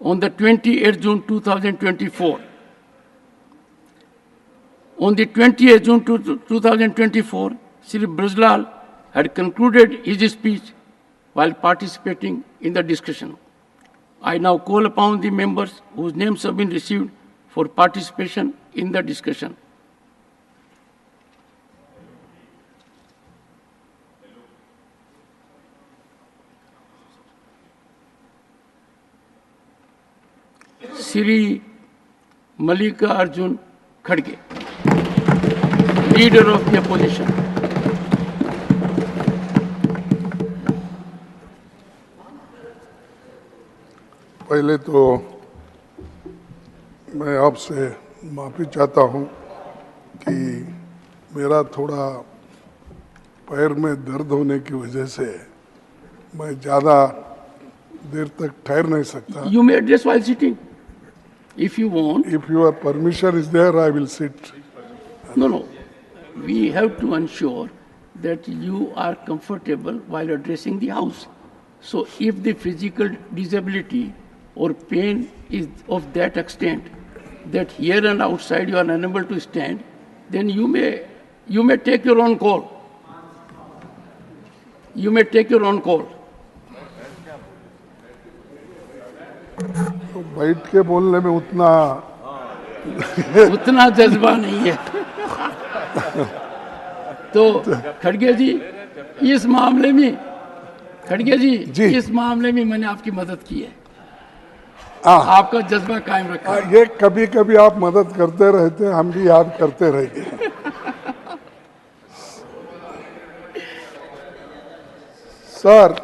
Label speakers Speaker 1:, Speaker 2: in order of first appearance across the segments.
Speaker 1: on the 28th June 2024. On the 28th June 2024, Shri Brajlal had concluded his speech while participating in the discussion. I now call upon the members whose names have been received for participation in the discussion. Shri Malika Arjun Khadge, Leader of the Opposition.
Speaker 2: पहले तो मैं आपसे माफ़ी चाहता हूं कि मेरा थोड़ा पैर में दर्द होने की वजह से मैं ज़्यादा देर तक ठहर नहीं सकता.
Speaker 1: You may address while sitting, if you want.
Speaker 2: If your permission is there, I will sit.
Speaker 1: No. We have to ensure that you are comfortable while addressing the House. So if the physical disability or pain is of that extent that here and outside you are unable to stand, then you may take your own call. You may take your own call.
Speaker 2: तो बैठ के बोलने में
Speaker 1: उतना जज्बा नहीं है. तो खड़गे जी इस मामले में इस मामले में मैंने आपकी मदद की है. आपका जज्बा कायम रखा.
Speaker 2: ये कभी कभी आप मदद करते रहते हैं, हम भी याद करते रहेंगे. सर,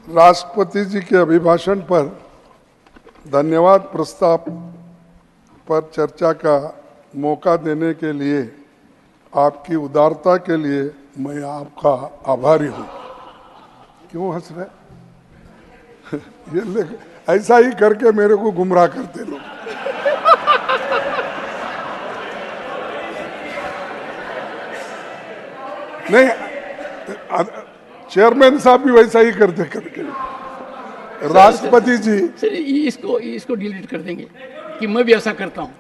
Speaker 2: राष्ट्रपति जी के अभिभाषण पर धन्यवाद प्रस्ताव पर चर्चा का मौका देने के लिए आपकी उदारता के लिए मैं आपका आभारी हूं. क्यों हंस रहे? ये ऐसा ही करके मेरे को गुमराह करते लोग. नहीं, चेयरमैन साहब भी वैसा ही करते करके. राष्ट्रपति जी
Speaker 1: इसको डिलीट कर देंगे कि मैं भी ऐसा करता हूं.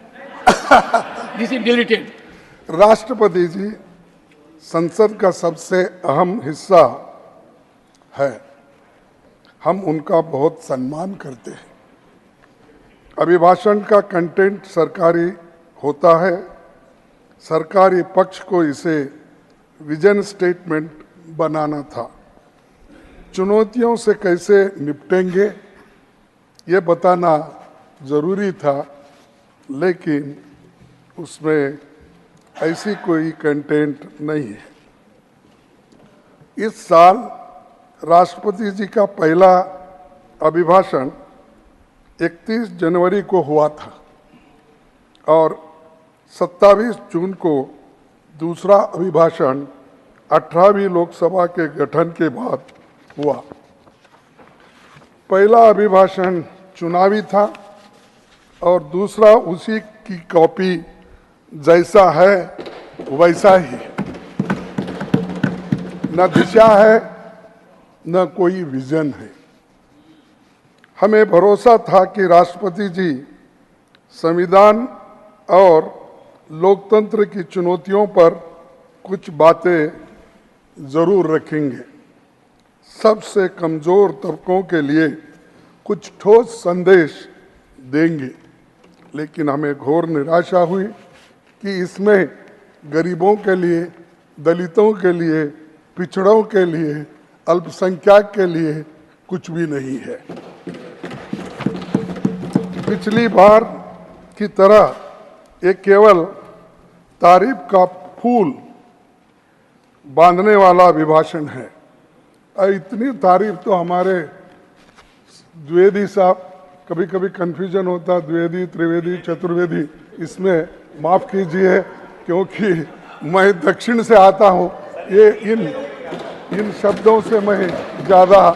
Speaker 1: This is deleted.
Speaker 2: राष्ट्रपति जी संसद का सबसे अहम हिस्सा है. हम उनका बहुत सम्मान करते हैं. अभिभाषण का कंटेंट सरकारी होता है. सरकारी पक्ष को इसे विजन स्टेटमेंट बनाना था. चुनौतियों से कैसे निपटेंगे ये बताना जरूरी था, लेकिन उसमें ऐसी कोई कंटेंट नहीं है. इस साल राष्ट्रपति जी का पहला अभिभाषण 31 जनवरी को हुआ था और 27 जून को दूसरा अभिभाषण 18वीं लोकसभा के गठन के बाद हुआ. पहला अभिभाषण चुनावी था और दूसरा उसी की कॉपी जैसा है वैसा ही. न दिशा है न कोई विजन है. हमें भरोसा था कि राष्ट्रपति जी संविधान और लोकतंत्र की चुनौतियों पर कुछ बातें जरूर रखेंगे. सबसे कमजोर तबकों के लिए कुछ ठोस संदेश देंगे. लेकिन हमें घोर निराशा हुई कि इसमें गरीबों के लिए, दलितों के लिए, पिछड़ों के लिए, अल्पसंख्यक के लिए कुछ भी नहीं है. पिछली बार की तरह ये केवल तारीफ का फूल बांधने वाला अभिभाषण है. इतनी तारीफ तो हमारे द्विवेदी साहब, कभी कभी कंफ्यूजन होता, द्विवेदी, त्रिवेदी, चतुर्वेदी, इसमें माफ कीजिए क्योंकि मैं दक्षिण से आता हूं. ये इन शब्दों से मैं ज्यादा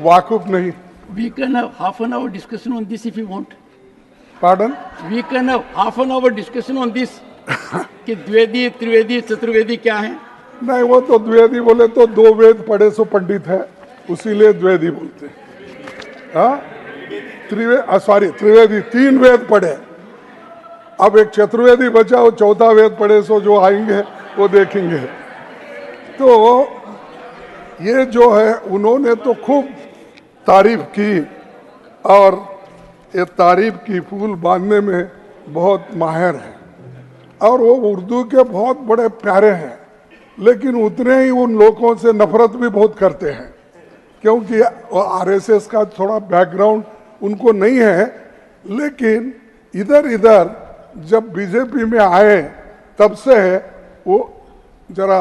Speaker 2: वाकुफ नहीं.
Speaker 1: We can have half an hour discussion on this if you want.
Speaker 2: Pardon?
Speaker 1: We can have half an hour discussion on this. कि द्विवेदी, त्रिवेदी, चतुर्वेदी क्या है?
Speaker 2: नहीं, वो तो द्विवेदी बोले तो दो वेद पढ़े सो पंडित है, उसीलिए द्विवेदी बोलते हैं. हाँ, त्रिवेदी 3 वेद पढ़े, अब एक चतुर्वेदी बचा, वो 4था वेद पढ़े, सो जो आएंगे वो देखेंगे। तो ये जो है उन्होंने तो खूब तारीफ की और ये तारीफ की फूल बांधने में बहुत माहिर है और वो उर्दू के बहुत बड़े प्यारे हैं, लेकिन उतने ही उन लोगों से नफरत भी बहुत करते हैं क्योंकि आरएसएस का थोड़ा बैकग्राउंड उनको नहीं है। लेकिन इधर इधर जब बीजेपी में आए तब से वो जरा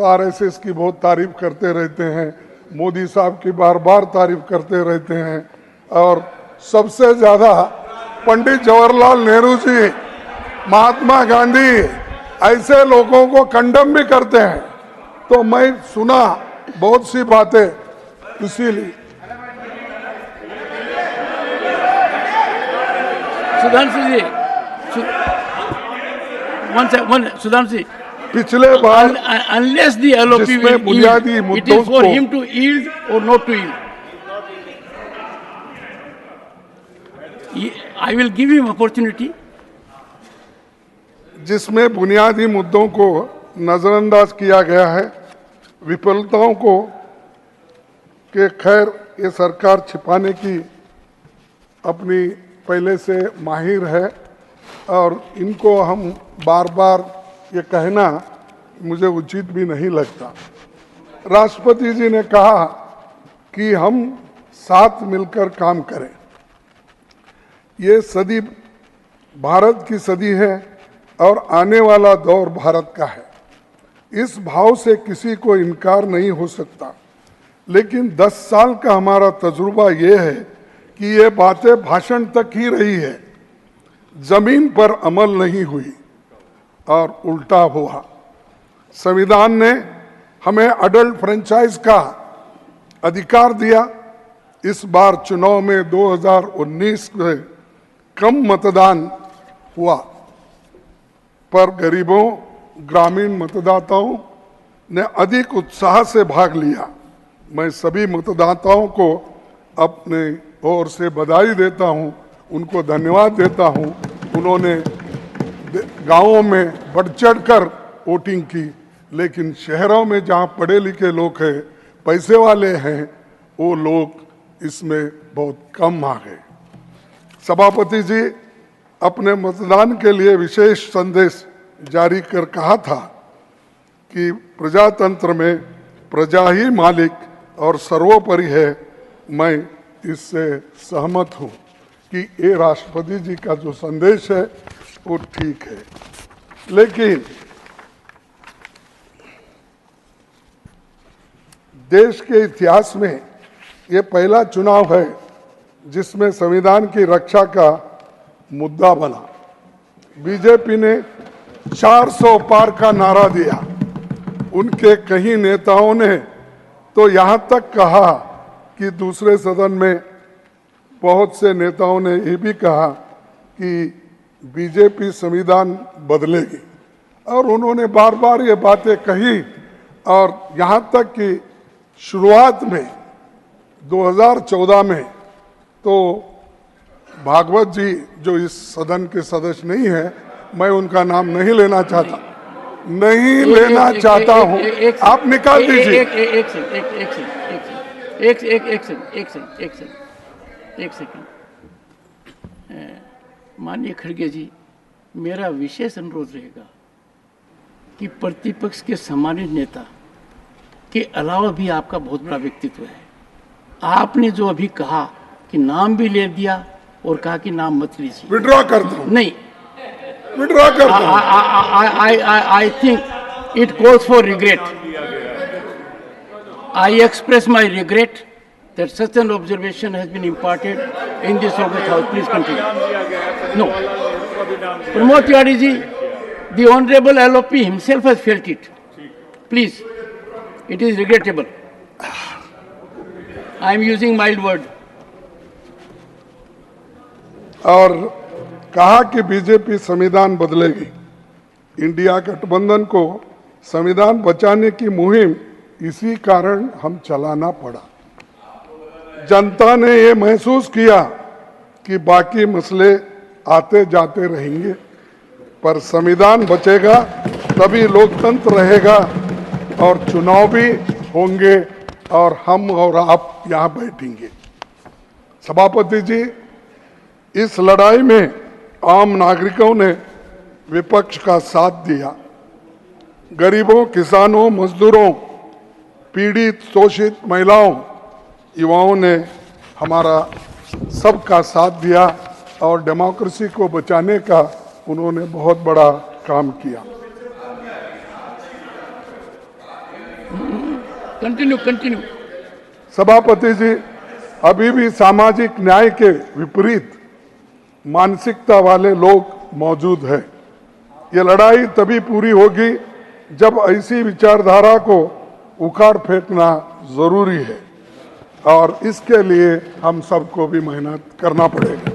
Speaker 2: आरएसएस की बहुत तारीफ करते रहते हैं, मोदी साहब की बार बार तारीफ करते रहते हैं और सबसे ज्यादा पंडित जवाहरलाल नेहरू जी, महात्मा गांधी ऐसे लोगों को कंडम भी करते हैं। तो मैं सुना बहुत सी बातें, इसीलिए
Speaker 1: सुधांशु जी, सुधांशु जी,
Speaker 2: पिछले बार
Speaker 1: unless the LOP
Speaker 2: जिसमें
Speaker 1: will
Speaker 2: बुनियादी
Speaker 1: yield, it
Speaker 2: मुद्दों
Speaker 1: is for
Speaker 2: को-
Speaker 1: him to yield or not to yield. I will give him opportunity.
Speaker 2: जिसमें बुनियादी मुद्दों को नजरअंदाज किया गया है, विफलताओं को कि खैर ये सरकार छिपाने की अपनी पहले से माहिर है और इनको हम बार बार ये कहना मुझे उचित भी नहीं लगता। राष्ट्रपति जी ने कहा कि हम साथ मिलकर काम करें। ये सदी भारत की सदी है और आने वाला दौर भारत का है। इस भाव से किसी को इनकार नहीं हो सकता, लेकिन 10 साल का हमारा तजुर्बा ये है कि ये बातें भाषण तक ही रही है, जमीन पर अमल नहीं हुई और उल्टा हुआ। संविधान ने हमें अडल्ट फ्रेंचाइज का अधिकार दिया। इस बार चुनाव में 2019 में कम मतदान हुआ, पर गरीबों, ग्रामीण मतदाताओं ने अधिक उत्साह से भाग लिया। मैं सभी मतदाताओं को अपने ओर से बधाई देता हूं, उनको धन्यवाद देता हूं। उन्होंने गांवों में बढ़ चढ़कर वोटिंग की, लेकिन शहरों में जहां पढ़े लिखे लोग हैं, पैसे वाले हैं, वो लोग इसमें बहुत कम आ गए। सभापति जी अपने मतदान के लिए विशेष संदेश जारी कर कहा था कि प्रजातंत्र में प्रजा ही मालिक और सर्वोपरि है। मैं इससे सहमत हूं कि ये राष्ट्रपति जी का जो संदेश है वो ठीक है, लेकिन देश के इतिहास में ये पहला चुनाव है जिसमें संविधान की रक्षा का मुद्दा बना। बीजेपी ने 400 पार का नारा दिया। उनके कई नेताओं ने तो यहाँ तक कहा कि दूसरे सदन में बहुत से नेताओं ने ये भी कहा कि बीजेपी संविधान बदलेगी, और उन्होंने बार बार ये बातें कही। और यहाँ तक कि शुरुआत में 2014 में तो भागवत जी, जो इस सदन के सदस्य नहीं है, मैं उनका नाम नहीं लेना चाहता, आप निकाल दीजिए।
Speaker 1: एक सेकंड। माननीय खड़गे जी, मेरा विशेष अनुरोध रहेगा कि प्रतिपक्ष के सम्मानित नेता के अलावा भी आपका बहुत बड़ा व्यक्तित्व है। आपने जो अभी कहा कि नाम भी ले दिया और कहा कि नाम मत लीजिए,
Speaker 2: विड्रॉ करता हूं।
Speaker 1: नहीं,
Speaker 2: विड्रॉ करता हूं।
Speaker 1: I think it calls for regret. I express my regret that such an observation has been imparted in this August House. Please continue. No. Pramod Tiwari ji, the Honorable LOP himself has felt it. Please, it is regrettable. I am using mild word.
Speaker 2: और कहा कि BJP संविधान बदलेगी। India गठबंधन को संविधान बचाने की मुहिम इसी कारण हम चलाना पड़ा। जनता ने ये महसूस किया कि बाकी मसले आते जाते रहेंगे, पर संविधान बचेगा तभी लोकतंत्र रहेगा और चुनाव भी होंगे और हम और आप यहाँ बैठेंगे। सभापति जी, इस लड़ाई में आम नागरिकों ने विपक्ष का साथ दिया। गरीबों, किसानों, मजदूरों, पीड़ित, शोषित महिलाओं, युवाओं ने हमारा सबका साथ दिया और डेमोक्रेसी को बचाने का उन्होंने बहुत बड़ा काम किया।
Speaker 1: कंटिन्यू।
Speaker 2: सभापति जी, अभी भी सामाजिक न्याय के विपरीत मानसिकता वाले लोग मौजूद हैं। ये लड़ाई तभी पूरी होगी जब ऐसी विचारधारा को उखाड़ फेंकना जरूरी है और इसके लिए हम सबको भी मेहनत करना पड़ेगा।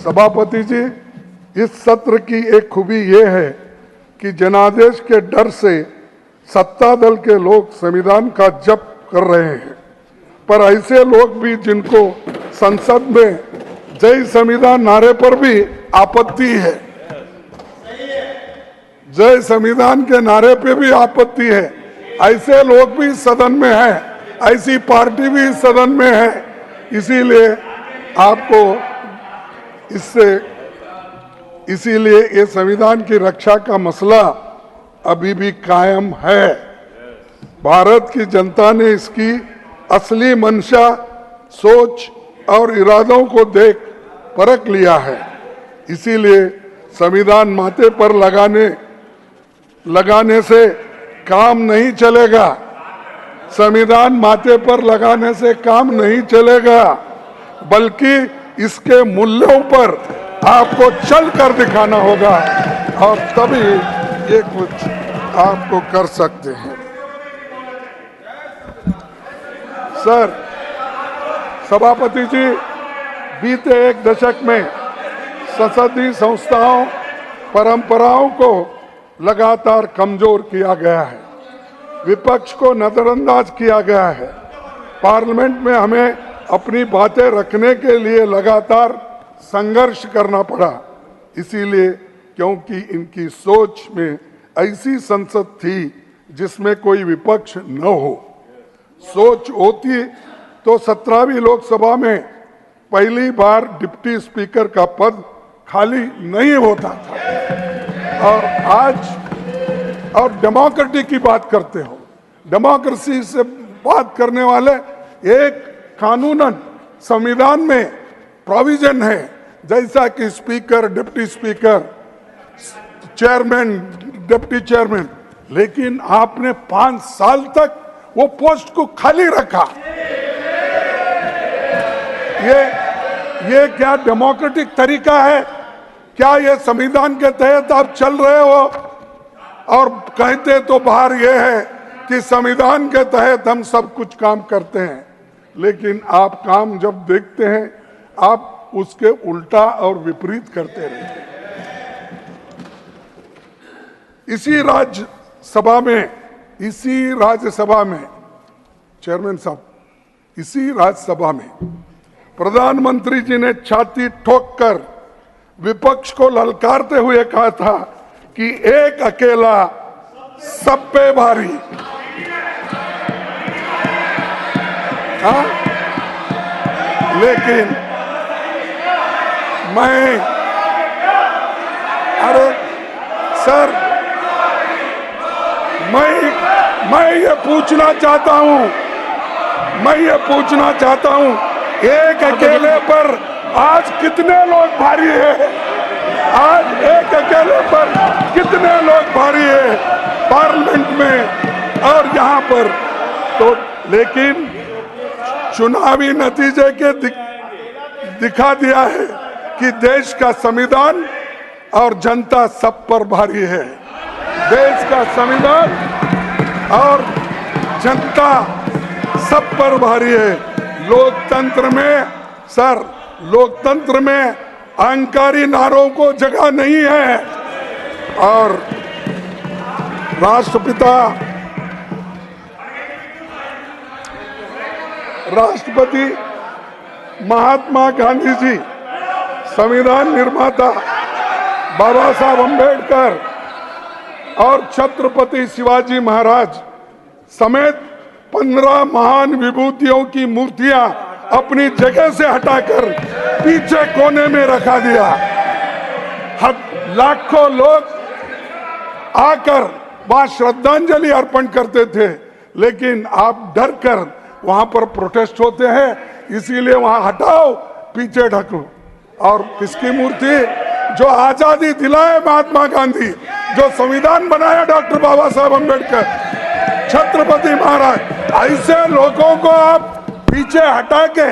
Speaker 2: सभापति जी, इस सत्र की एक खूबी ये है कि जनादेश के डर से सत्ता दल के लोग संविधान का जप कर रहे हैं, पर ऐसे लोग भी जिनको संसद में जय संविधान नारे पर भी आपत्ति है, जय संविधान के नारे पे भी आपत्ति है, ऐसे लोग भी सदन में हैं, ऐसी पार्टी भी सदन में है। इसीलिए इसीलिए ये संविधान की रक्षा का मसला अभी भी कायम है। भारत की जनता ने इसकी असली मंशा, सोच और इरादों को देख परख लिया है। इसीलिए संविधान माथे पर लगाने से काम नहीं चलेगा। संविधान माथे पर लगाने से काम नहीं चलेगा, बल्कि इसके मूल्यों पर आपको चल कर दिखाना होगा और तभी ये कुछ आपको कर सकते हैं। सर, सभापति जी, बीते एक दशक में संसदीय संस्थाओं, परंपराओं को लगातार कमजोर किया गया है, विपक्ष को नजरअंदाज किया गया है। पार्लियामेंट में हमें अपनी बातें रखने के लिए लगातार संघर्ष करना पड़ा, इसीलिए क्योंकि इनकी सोच में ऐसी संसद थी जिसमें कोई विपक्ष न हो। सोच होती तो 17वीं लोकसभा में पहली बार डिप्टी स्पीकर का पद खाली नहीं होता था। और आज और डेमोक्रेसी की बात करते हो, डेमोक्रेसी से बात करने वाले एक कानूनन संविधान में प्रोविजन है, जैसा कि speaker, deputy speaker, chairman, deputy chairman, लेकिन आपने 5 साल तक वो पोस्ट को खाली रखा। ये क्या डेमोक्रेटिक तरीका है? क्या ये संविधान के तहत आप चल रहे हो? और कहते तो बाहर ये है कि संविधान के तहत हम सब कुछ काम करते हैं, लेकिन आप काम जब देखते हैं आप उसके उल्टा और विपरीत करते रहते हैं। इसी राज्यसभा में चेयरमैन साहब, इसी राज्यसभा में प्रधानमंत्री जी ने छाती ठोककर विपक्ष को ललकारते हुए कहा था कि एक अकेला सब पे भारी। हाँ, लेकिन अरे सर, मैं ये पूछना चाहता हूं, एक अकेले पर आज कितने लोग भारी हैं? आज एक अकेले पर कितने लोग भारी हैं पार्लियामेंट में और यहाँ पर? तो लेकिन चुनावी नतीजे के दिखा दिया है कि देश का संविधान और जनता सब पर भारी है। देश का संविधान और जनता सब पर भारी है। लोकतंत्र में अहंकारी नारों को जगह नहीं है। और राष्ट्रपति महात्मा गांधी जी, संविधान निर्माता बाबा साहब अम्बेडकर और छत्रपति शिवाजी महाराज समेत 15 महान विभूतियों की मूर्तियां अपनी जगह से हटाकर पीछे कोने में रखा दिया। लाखों लोग आकर वहां श्रद्धांजलि अर्पण करते थे, लेकिन आप डर कर वहां पर प्रोटेस्ट होते हैं, इसीलिए वहां हटाओ, पीछे ढको। और किसकी मूर्ति? जो आजादी दिलाए महात्मा गांधी, जो संविधान बनाया डॉक्टर बाबा साहब अम्बेडकर, छत्रपति महाराज, ऐसे लोगों को आप पीछे हटा के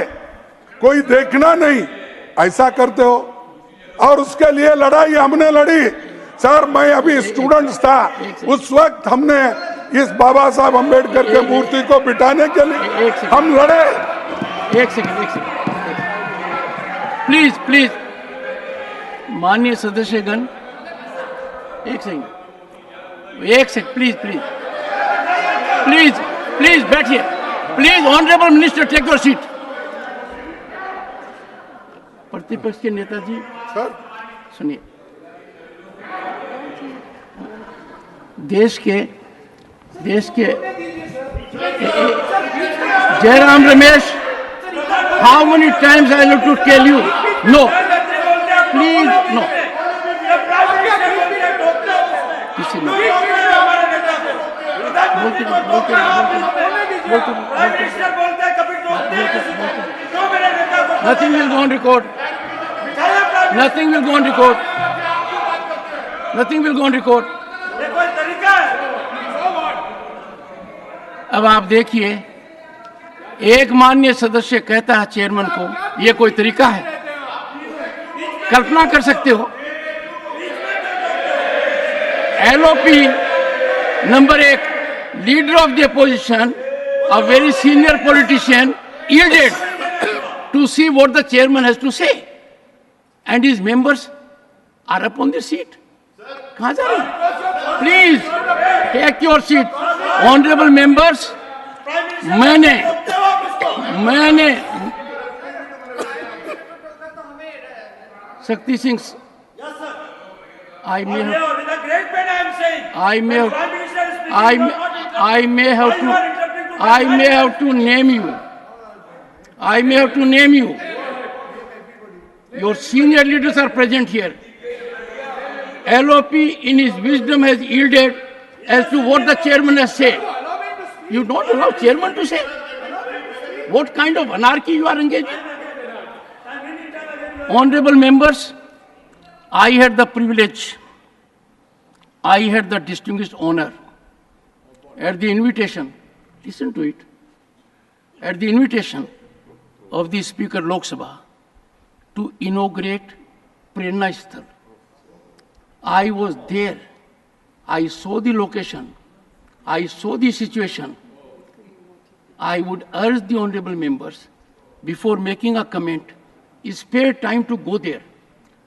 Speaker 2: कोई देखना नहीं, ऐसा करते हो। और उसके लिए लड़ाई हमने लड़ी। सर, मैं अभी स्टूडेंट्स था, उस वक्त हमने इस बाबा साहब अम्बेडकर के मूर्ति को बिठाने के लिए हम लड़े।
Speaker 1: एक सेकंड प्लीज प्लीज, माननीय सदस्यगण, एक second please please please please बैठिए। Please honourable minister, take your seat. प्रतिपक्ष के नेताजी
Speaker 2: सर,
Speaker 1: सुनिए। देश के Jairam Ramesh, how many times I have to tell you? No please, no. किसी ने Nothing will go on record. Nothing will go on record. Nothing will go on record. अब आप देखिए, एक माननीय सदस्य कहता है चेयरमैन को, ये कोई तरीका है? कल्पना कर सकते हो? LOP number 1, leader of the opposition, a very senior politician, yielded to see what the chairman has to say, and his members are up on the seat. कहाँ जा रहे हैं? Please take your seat, honorable members. मैंने Shakti Singh, I may have to name you. I may have to name you. Your senior leaders are present here. LOP in his wisdom has yielded as to what the chairman has said. You don't allow chairman to say? What kind of anarchy you are engaged in? Honorable members, I had the privilege, I had the distinguished honor, at the invitation, listen to it, at the invitation of the Speaker Lok Sabha to inaugurate Prerna Sthal. I was there. I saw the location. I saw the situation. I would urge the honorable members, before making a comment, spare time to go there,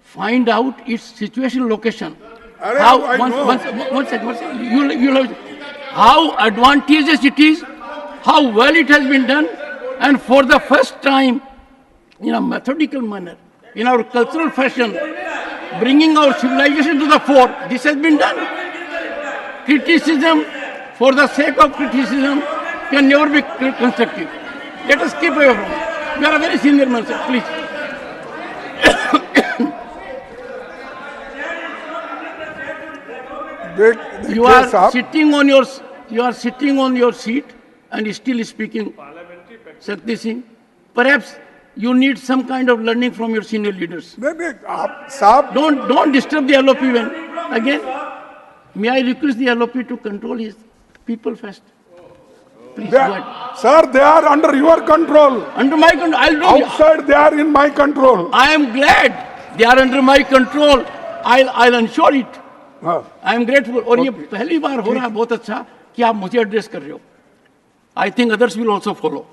Speaker 1: find out its situation, location. One second. You'll have, how advantageous it is, how well it has been done, and for the first time, in a methodical manner, in our cultural fashion, bringing our civilization to the fore, this has been done. Criticism for the sake of criticism can never be constructive. Let us keep away from it. You are a very senior man, sir. Please. You are sitting on your seat and still speaking, Shakti Singh. Perhaps you need some kind of learning from your senior leaders. Don't disturb the LOP again. May I request the LOP to control his people first? Please go ahead.
Speaker 2: Sir, they are under your control.
Speaker 1: Under my control. I'll do.
Speaker 2: Outside, they are in my control.
Speaker 1: I am glad they are under my control. I'll ensure it. I am grateful. और ये पहली बार हो रहा है, बहुत अच्छा कि आप मुझे एड्रेस कर रहे हो. I think others will also follow.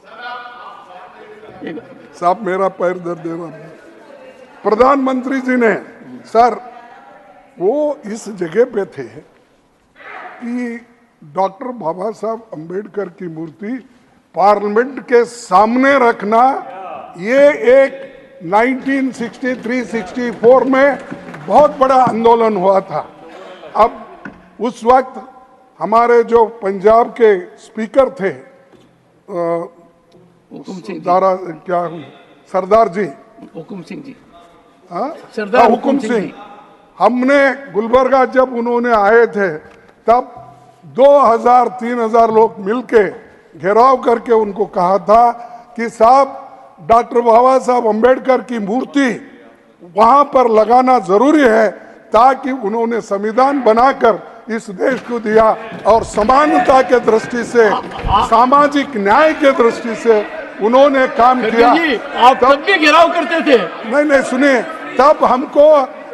Speaker 2: साहब, मेरा पैर दर्द दे रहा है. प्रधानमंत्री जी ने, सर, वो इस जगह पे थे कि डॉक्टर बाबा साहब अंबेडकर की मूर्ति पार्लियामेंट के सामने रखना, ये एक 1963-64 में बहुत बड़ा आंदोलन हुआ था। अब उस वक्त हमारे जो पंजाब के स्पीकर थे सरदार जी,
Speaker 1: हुकुम सिंह जी,
Speaker 2: सरदार हुकुम सिंह, हमने गुलबर्गा जब उन्होंने आए थे तब 2000-3000 लोग मिलके घेराव करके उनको कहा था कि साहब डॉक्टर बाबा साहब अम्बेडकर की मूर्ति वहां पर लगाना जरूरी है, ताकि उन्होंने संविधान बनाकर इस देश को दिया और समानता के दृष्टि से, सामाजिक न्याय के दृष्टि से उन्होंने काम किया।
Speaker 1: आप तब भी घेराव करते थे?
Speaker 2: नहीं सुनिए, तब हमको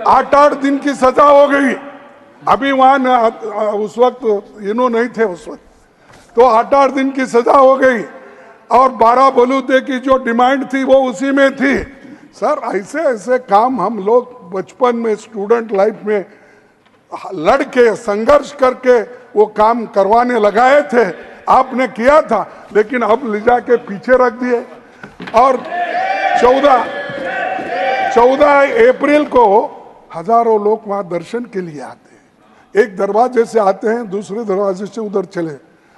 Speaker 2: 8-8 दिन की सजा हो गई। अभी वहां उस वक्त इन्होंने नहीं थे उस वक्त, तो 8-8 दिन की सजा हो गई और 12 बलूते की जो डिमांड थी वो उसी में थी। सर ऐसे ऐसे काम हम लोग बचपन में स्टूडेंट लाइफ में लड़के संघर्ष करके वो काम करवाने लगाए थे, आपने किया था, लेकिन अब ले जाके पीछे रख दिए। और 14 अप्रैल को हजारों लोग वहां दर्शन के लिए आते हैं, एक दरवाजे से आते हैं, दूसरे दरवाजे से उधर चले।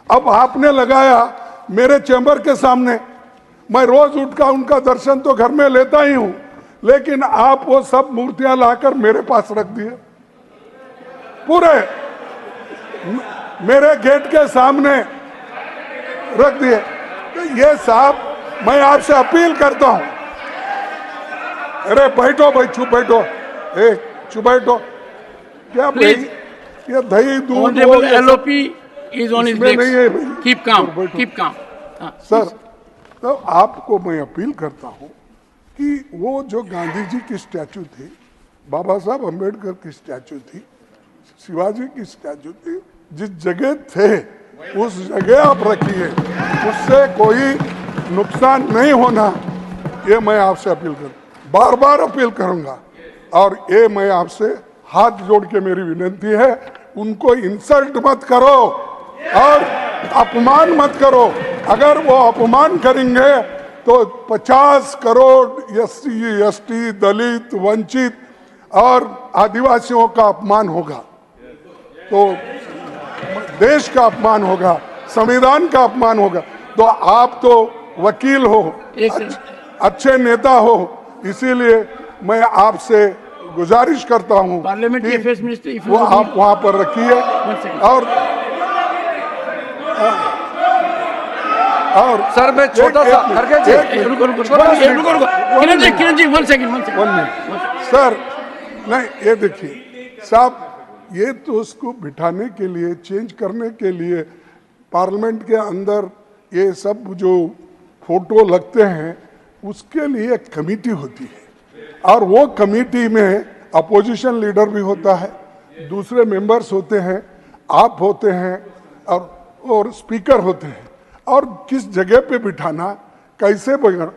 Speaker 2: अब आपने लगाया मेरे चैम्बर के सामने, मैं रोज उठकर उनका दर्शन तो घर में लेता ही हूं, लेकिन आप वो सब मूर्तियां लाकर मेरे पास रख दिए, पूरे मेरे गेट के सामने रख दिए। तो ये साहब, मैं आपसे अपील करता हूं, अरे बैठो भाई, चुप बैठो, चुप बैठो, क्या भाई ये दही दूध
Speaker 1: LOP is on his legs, keep calm, keep calm.
Speaker 2: Sir, तो आपको मैं अपील करता हूं कि वो जो गांधी जी की स्टैचू थी, बाबा साहब अम्बेडकर की स्टैचू थी, शिवाजी की स्टैचू थी, जिस जगह थे उस जगह आप रखिए, उससे कोई नुकसान नहीं होना, ये मैं आपसे अपील बार बार अपील करूंगा। और ये मैं आपसे हाथ जोड़ के मेरी विनती है, उनको इंसल्ट मत करो और अपमान मत करो। अगर वो अपमान करेंगे तो 50 करोड़ एससी, एसटी, दलित, वंचित और आदिवासियों का अपमान होगा, तो देश का अपमान होगा, संविधान का अपमान होगा। तो आप तो वकील हो, अच्छे नेता हो, इसीलिए मैं आपसे गुजारिश करता हूं कि वो आप वहां पर रखिए। और
Speaker 3: सर मैं छोटा सा
Speaker 2: सर, नहीं ये देखिए साहब, ये तो उसको बिठाने के लिए, चेंज करने के लिए पार्लियामेंट के अंदर ये सब जो फोटो लगते हैं उसके लिए एक कमेटी होती है, और वो कमेटी में अपोजिशन लीडर भी होता है, दूसरे मेंबर्स होते हैं, आप होते हैं और स्पीकर होते हैं। और किस जगह पे बिठाना, कैसे बिठाना,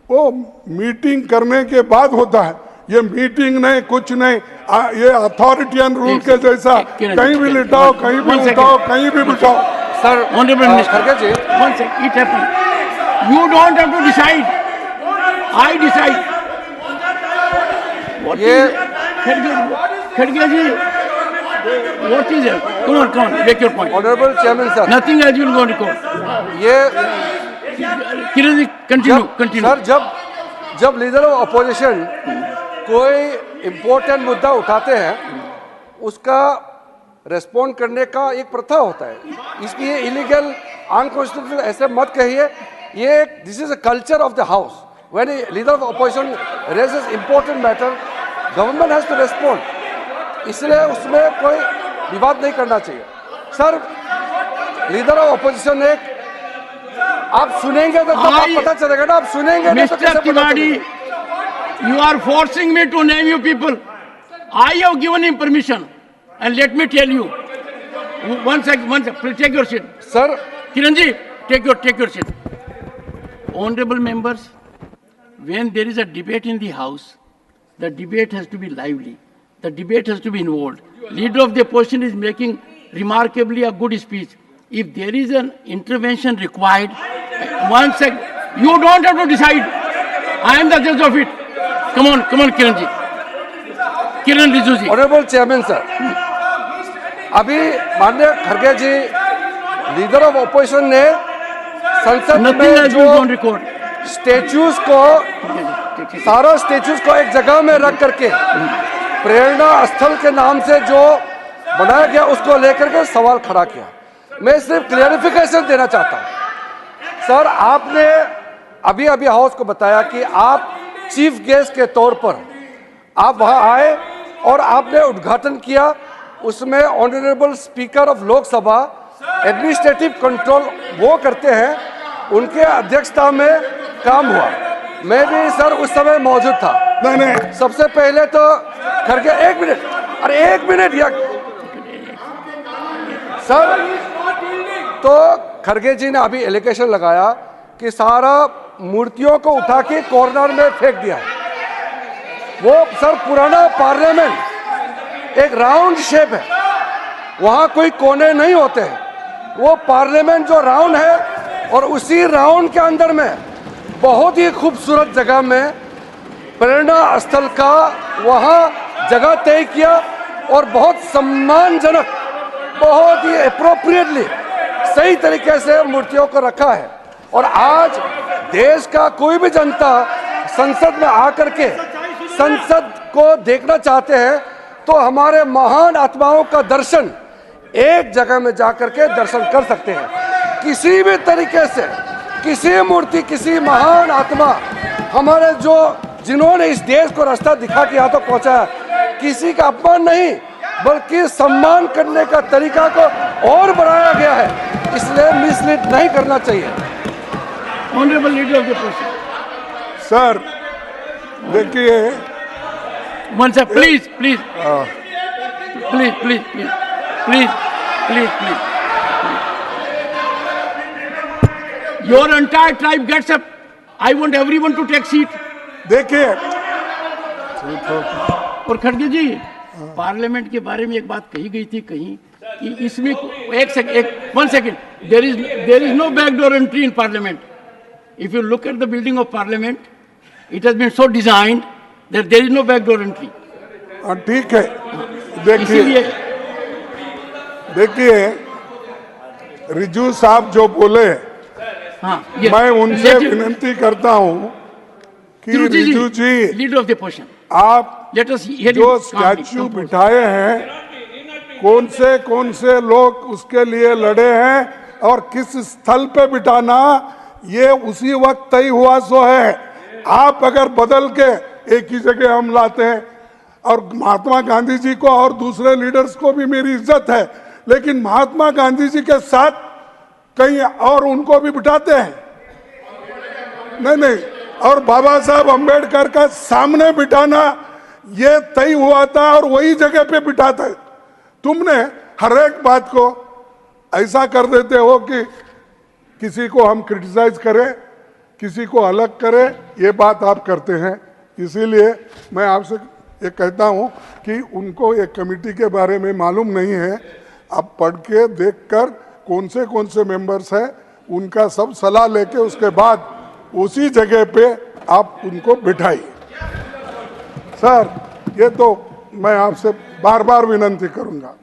Speaker 2: वो मीटिंग करने के बाद होता है। ये मीटिंग नहीं, कुछ नहीं, ये अथॉरिटियन रूल के जैसा कहीं भी लिटाओ, कहीं भी उठाओ, कहीं भी बिठाओ।
Speaker 3: Sir honourable minister ji,
Speaker 1: it happen, you don't have to decide, I decide.
Speaker 3: ये
Speaker 1: खड़गे ji, what is it? Come on, make your point.
Speaker 3: Honourable chairman sir,
Speaker 1: Nothing else will go on record.
Speaker 3: ये
Speaker 1: किरण जी, continue.
Speaker 3: सर जब leader of opposition कोई important मुद्दा उठाते हैं, उसका respond करने का एक प्रथा होता है, इसलिए इलीगल, अनकॉन्स्टिट्यूशनल ऐसे मत कहिए। ये this is a culture of the house, when a leader of opposition raises important matter, government has to respond, इसलिए उसमें कोई विवाद नहीं करना चाहिए। सर लीडर ऑफ अपोजिशन ने, आप सुनेंगे तो तब पता चलेगा ना, आप सुनेंगे नहीं तो कैसे पता चलेगा?
Speaker 1: You are forcing me to name you people. I have given him permission, and let me tell you. One second, please take your seat.
Speaker 3: Sir,
Speaker 1: Kiranji, take your seat. Honorable members, when there is a debate in the House, the debate has to be lively. The debate has to be involved. Leader of the opposition is making remarkably a good speech. If there is an intervention required, One sec. You don't have to decide. I am the judge of it. Come on, Kiran ji. Kiran Rijiju ji.
Speaker 3: Honourable chairman sir, अभी माननीय खड़गे ji leader of opposition ने संसद
Speaker 1: Nothing
Speaker 3: में
Speaker 1: has
Speaker 3: जो
Speaker 1: been on record.
Speaker 3: Statues को सारा statues को एक जगह में रख करके प्रेरणा स्थल के नाम से जो बनाया गया उसको लेकर के सवाल खड़ा किया। मैं सिर्फ क्लियरिफिकेशन देना चाहता हूं सर, आपने अभी अभी हाउस को बताया कि आप चीफ गेस्ट के तौर पर आप वहां आए और आपने उद्घाटन किया। उसमें honourable speaker of Lok Sabha administrative control वो करते हैं, उनके अध्यक्षता में काम हुआ। मैं भी सर उस समय मौजूद था।
Speaker 2: नहीं
Speaker 3: सबसे पहले तो खड़गे, एक मिनट, अरे एक मिनट या सर, तो खड़गे जी ने अभी एलिगेशन लगाया कि सारा मूर्तियों को उठा के कॉर्नर में फेंक दिया है। वो सर पुराना पार्लियामेंट एक राउंड शेप है, वहां कोई कोने नहीं होते हैं। वो पार्लियामेंट जो राउंड है और उसी राउंड के अंदर में बहुत ही खूबसूरत जगह में प्रेरणा स्थल का वहां जगह तय किया और बहुत सम्मानजनक, बहुत ही अप्रोप्रिएटली सही तरीके से मूर्तियों को रखा है। और आज देश का कोई भी जनता संसद में आकर के संसद को देखना चाहते हैं तो हमारे महान आत्माओं का दर्शन एक जगह में जाकर के दर्शन कर सकते हैं। किसी भी तरीके से किसी मूर्ति, किसी महान आत्मा हमारे जो जिन्होंने इस देश को रास्ता दिखा के यहाँ तक पहुँचाया, किसी का अपमान नहीं बल्कि सम्मान करने का तरीका को और बढ़ाया गया है, इसलिए मिसलीड नहीं करना चाहिए।
Speaker 1: Honourable leader of the person.
Speaker 2: Sir देखिए,
Speaker 1: one second please please please please please please please please your entire tribe gets up. I want everyone to take seat.
Speaker 2: देखिए
Speaker 1: और खड़गे जी, पार्लियामेंट के बारे में एक बात कही गई थी कहीं कि इसमें one second, there is no backdoor entry in parliament. If you look at the building of parliament, it has been so designed that there is no backdoor entry.
Speaker 2: ठीक है,
Speaker 1: इसीलिए
Speaker 2: देखिए रिजू साहब जो बोले,
Speaker 1: हाँ,
Speaker 2: मैं उनसे विनती करता हूं कि रिजू जी,
Speaker 1: लीडर ऑफ द पोर्शन,
Speaker 2: आप जो स्टैच्यू बिठाए हैं, कौन से लोग उसके लिए लड़े हैं और किस स्थल पे बिठाना, ये उसी वक्त तय हुआ सो है। आप अगर बदल के एक ही जगह हम लाते हैं, और महात्मा गांधी जी को और दूसरे लीडर्स को भी मेरी इज्जत है, लेकिन महात्मा गांधी जी के साथ कहीं और उनको भी बिठाते हैं, नहीं, और बाबा साहब अंबेडकर का सामने बिठाना ये तय हुआ था और वही जगह पे बिठाता है। तुमने हर एक बात को ऐसा कर देते हो कि किसी को हम क्रिटिसाइज करें, किसी को अलग करें, ये बात आप करते हैं। इसीलिए मैं आपसे ये कहता हूं कि उनको एक कमेटी के बारे में मालूम नहीं है। आप पढ़ के देखकर कौन से मेंबर्स हैं उनका सब सलाह लेके उसके बाद उसी जगह पे आप उनको बिठाइए। सर ये तो मैं आपसे बार बार विनती करूंगा।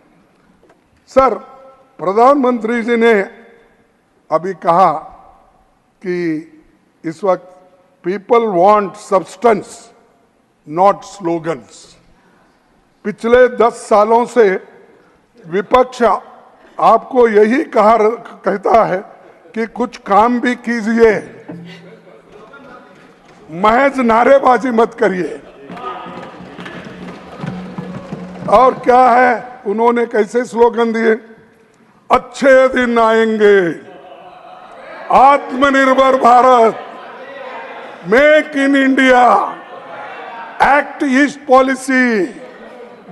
Speaker 2: सर, प्रधानमंत्री जी ने अभी कहा कि इस वक्त people want substance not slogans. पिछले 10 सालों से विपक्ष आपको यही कहता है कि कुछ काम भी कीजिए, महज नारेबाजी मत करिए। और क्या है, उन्होंने कैसे स्लोगन दिए, अच्छे दिन आएंगे, आत्मनिर्भर Bharat, make in India, act east policy,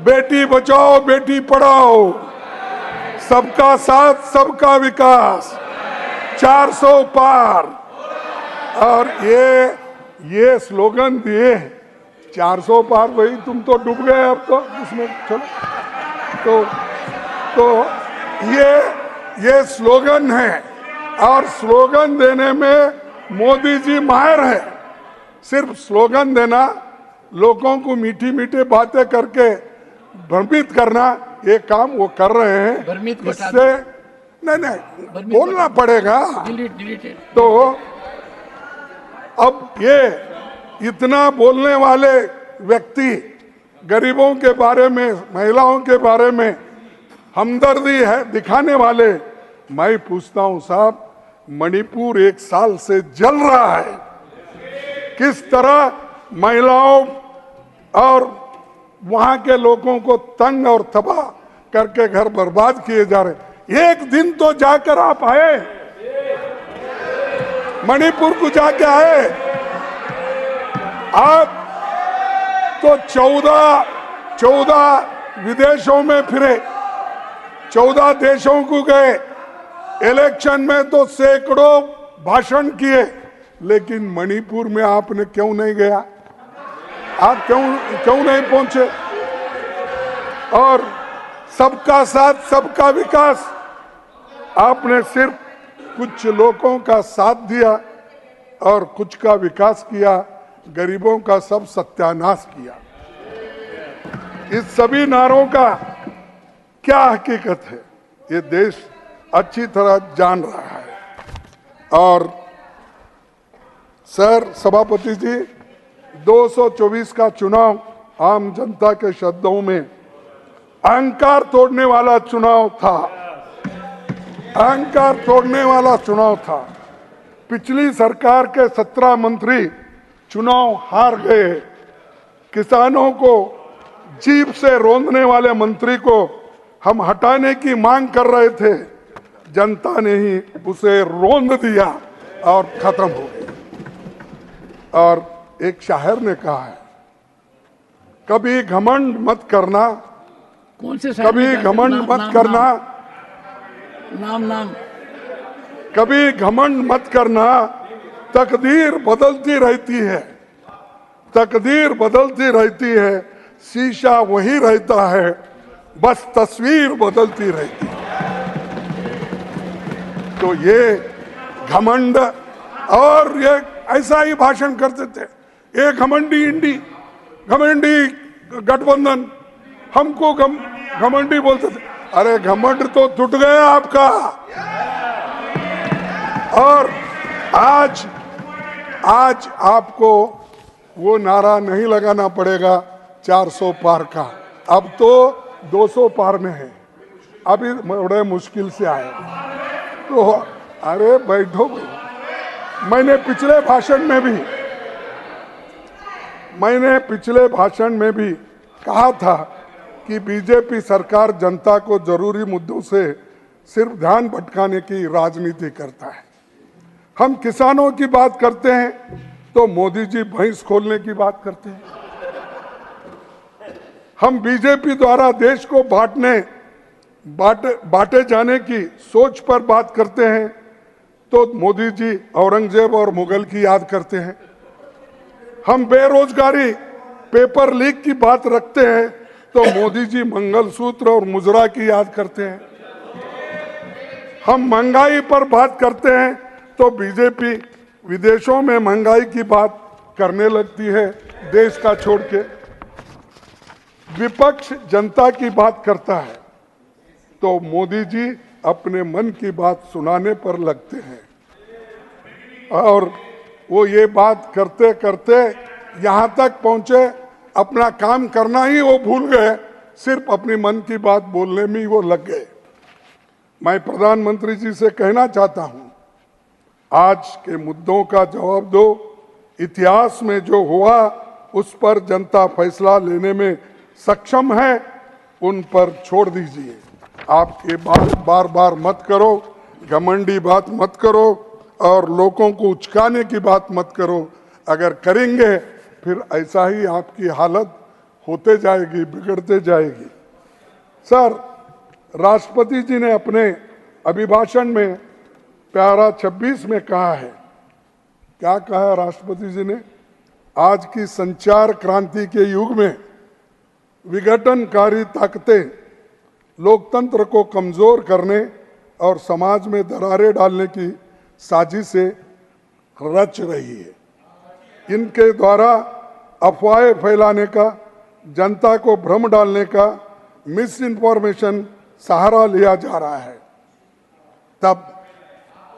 Speaker 2: Beti Bachao Beti Padhao, सबका साथ सबका विकास, 400 पार। और ये स्लोगन दिए, 400 पार, भाई तुम तो डूब गए अब तो इसमें। चलो तो ये स्लोगन है। और स्लोगन देने में मोदी जी माहिर है। सिर्फ स्लोगन देना, लोगों को मीठी मीठी बातें करके भ्रमित करना, ये काम वो कर रहे हैं।
Speaker 1: भ्रमित को
Speaker 2: इससे नहीं बोलना पड़ेगा।
Speaker 1: डिलीटेड।
Speaker 2: तो अब ये इतना बोलने वाले व्यक्ति गरीबों के बारे में, महिलाओं के बारे में हमदर्दी है दिखाने वाले, मैं पूछता हूं साहब, मणिपुर 1 साल से जल रहा है। किस तरह महिलाओं और वहां के लोगों को तंग और तबाह करके घर बर्बाद किए जा रहे। एक दिन तो जाकर आप आए, मणिपुर को जाके आए। आप तो 14 विदेशों में फिरे, 14 देशों को गए, इलेक्शन में तो सैकड़ों भाषण किए, लेकिन मणिपुर में आपने क्यों नहीं गया? आप क्यों नहीं पहुंचे? और सबका साथ सबका विकास, आपने सिर्फ कुछ लोगों का साथ दिया और कुछ का विकास किया, गरीबों का सब सत्यानाश किया। इस सभी नारों का क्या हकीकत है, ये देश अच्छी तरह जान रहा है। और सर सभापति जी, 224 का चुनाव आम जनता के शब्दों में अहंकार तोड़ने वाला चुनाव था। अहंकार तोड़ने वाला चुनाव था। पिछली सरकार के 17 मंत्री चुनाव हार गए। किसानों को जीभ से रोंदने वाले मंत्री को हम हटाने की मांग कर रहे थे, जनता ने ही उसे रोंद दिया और खत्म हो गई। और एक शायर ने कहा है, कभी घमंड मत करना,
Speaker 1: कौन से शायर
Speaker 2: कभी
Speaker 1: ने कहा?
Speaker 2: घमंड
Speaker 1: नाम-
Speaker 2: मत
Speaker 1: नाम-
Speaker 2: करना,
Speaker 1: नाम
Speaker 2: कभी घमंड मत करना, तकदीर बदलती रहती है, तकदीर बदलती रहती है, शीशा वही रहता है, बस तस्वीर बदलती रहती है। तो ये घमंड, और ये ऐसा ही भाषण करते थे, ये घमंडी इंडी, घमंडी गठबंधन, हमको घमंडी बोलते थे। अरे घमंड तो टूट गया आपका। और आज आपको वो नारा नहीं लगाना पड़ेगा 400 पार का, अब तो 200 पार में है। अभी बड़े मुश्किल से आए तो अरे बैठो भाई। मैंने पिछले भाषण में भी कहा था कि बीजेपी सरकार जनता को जरूरी मुद्दों से सिर्फ ध्यान भटकाने की राजनीति करता है। हम किसानों की बात करते हैं तो मोदी जी भैंस खोलने की बात करते हैं। हम बीजेपी द्वारा देश को बांटे जाने की सोच पर बात करते हैं तो मोदी जी औरंगजेब और मुगल की याद करते हैं। हम बेरोजगारी, पेपर लीक की बात रखते हैं तो मोदी जी मंगलसूत्र और मुजरा की याद करते हैं। हम महंगाई पर बात करते हैं तो बीजेपी विदेशों में महंगाई की बात करने लगती है देश का छोड़ के। विपक्ष जनता की बात करता है तो मोदी जी अपने मन की बात सुनाने पर लगते हैं। और वो ये बात करते करते यहाँ तक पहुंचे, अपना काम करना ही वो भूल गए, सिर्फ अपनी मन की बात बोलने में ही वो लग गए। मैं प्रधानमंत्री जी से कहना चाहता हूं, आज के मुद्दों का जवाब दो। इतिहास में जो हुआ उस पर जनता फैसला लेने में सक्षम है, उन पर छोड़ दीजिए। आप ये बात बार बार मत करो, घमंडी बात मत करो और लोगों को उचकाने की बात मत करो। अगर करेंगे फिर ऐसा ही आपकी हालत होते जाएगी, बिगड़ते जाएगी। सर, राष्ट्रपति जी ने अपने अभिभाषण में प्यारा 26 में कहा है, क्या कहा है राष्ट्रपति जी ने? आज की संचार क्रांति के युग में विघटनकारी ताकतें लोकतंत्र को कमजोर करने और समाज में दरारें डालने की साजिशें रच रही है। इनके द्वारा अफवाहें फैलाने का, जनता को भ्रम डालने का, मिस इन्फॉर्मेशन सहारा लिया जा रहा है। तब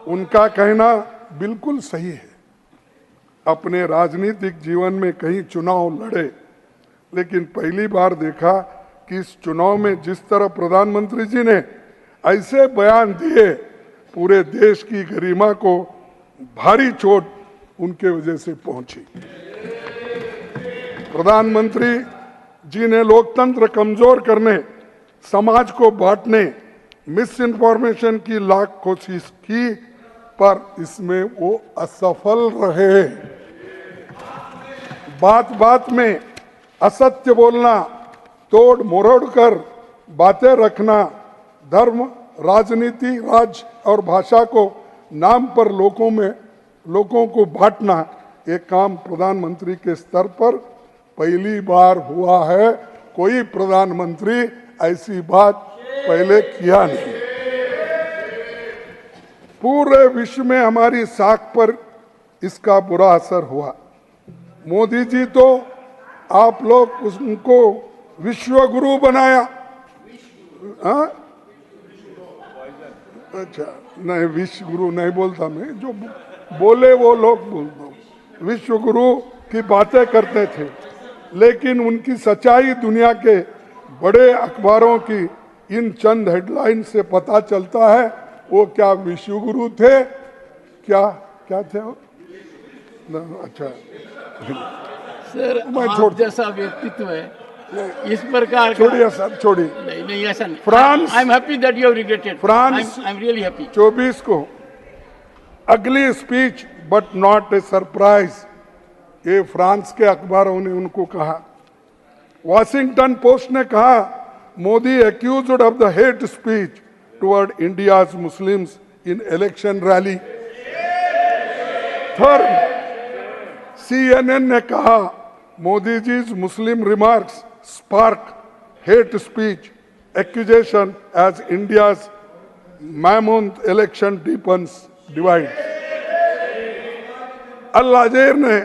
Speaker 2: उनका कहना बिल्कुल सही है। अपने राजनीतिक जीवन में कई चुनाव लड़े, लेकिन पहली बार देखा कि इस चुनाव में जिस तरह प्रधानमंत्री जी ने ऐसे बयान दिए, पूरे देश की गरिमा को भारी चोट उनके वजह से पहुंची। प्रधानमंत्री जी ने लोकतंत्र कमजोर करने, समाज को बांटने, मिस इन्फॉर्मेशन की लाख कोशिश की, पर इसमें वो असफल रहे। बात बात में असत्य बोलना, तोड़ मरोड़ कर बातें रखना, धर्म, राजनीति, राज्य और भाषा को नाम पर लोगों को बांटना, ये काम प्रधानमंत्री के स्तर पर पहली बार हुआ है। कोई प्रधानमंत्री ऐसी बात पहले किया नहीं। पूरे विश्व में हमारी साख पर इसका बुरा असर हुआ। मोदी जी तो आप लोग उनको विश्व गुरु बनाया। हाँ? अच्छा, नहीं विश्व गुरु नहीं बोलता मैं, जो बोले वो लोग बोलता हूँ। विश्व गुरु की बातें करते थे, लेकिन उनकी सच्चाई दुनिया के बड़े अखबारों की इन चंद हेडलाइन से पता चलता है। वो क्या विश्व गुरु थे? क्या थे वो? अच्छा
Speaker 1: सर, आप जैसा व्यक्तित्व है इस प्रकार का।
Speaker 2: छोड़िए सर, छोड़िए।
Speaker 1: नहीं ऐसा नहीं।
Speaker 2: France,
Speaker 1: I am happy that you have regretted.
Speaker 2: France
Speaker 1: I am really happy.
Speaker 2: 24 को अगली speech but not a surprise, ये फ्रांस के अखबारों ने उनको कहा। वॉशिंगटन पोस्ट ने कहा, Modi accused of the hate speech toward India's Muslims in election rally. Third, CNN ने कहा, Modi जी's Muslim remarks spark hate speech accusation as India's mammoth election deepens divide. अल अज़हर ने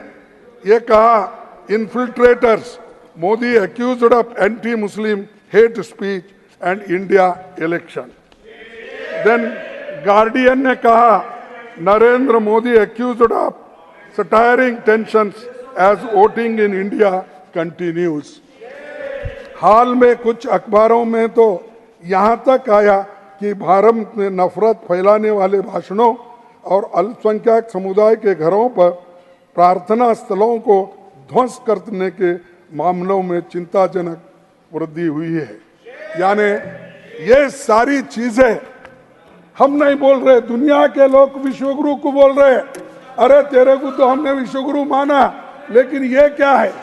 Speaker 2: ये कहा, infiltrators, Modi accused of anti-Muslim hate speech and India election. Then Guardian ने कहा, Narendra Modi accused of stirring tensions as voting in India continues. हाल में कुछ अखबारों में तो यहाँ तक आया कि भारत में नफरत फैलाने वाले भाषणों और अल्पसंख्यक समुदाय के घरों पर प्रार्थना स्थलों को ध्वंस करने के मामलों में चिंताजनक वृद्धि हुई है। यानी ये सारी चीजें हम नहीं बोल रहे, दुनिया के लोग विश्वगुरु को बोल रहे हैं। अरे तेरे को तो हमने विश्वगुरु माना, लेकिन ये क्या है?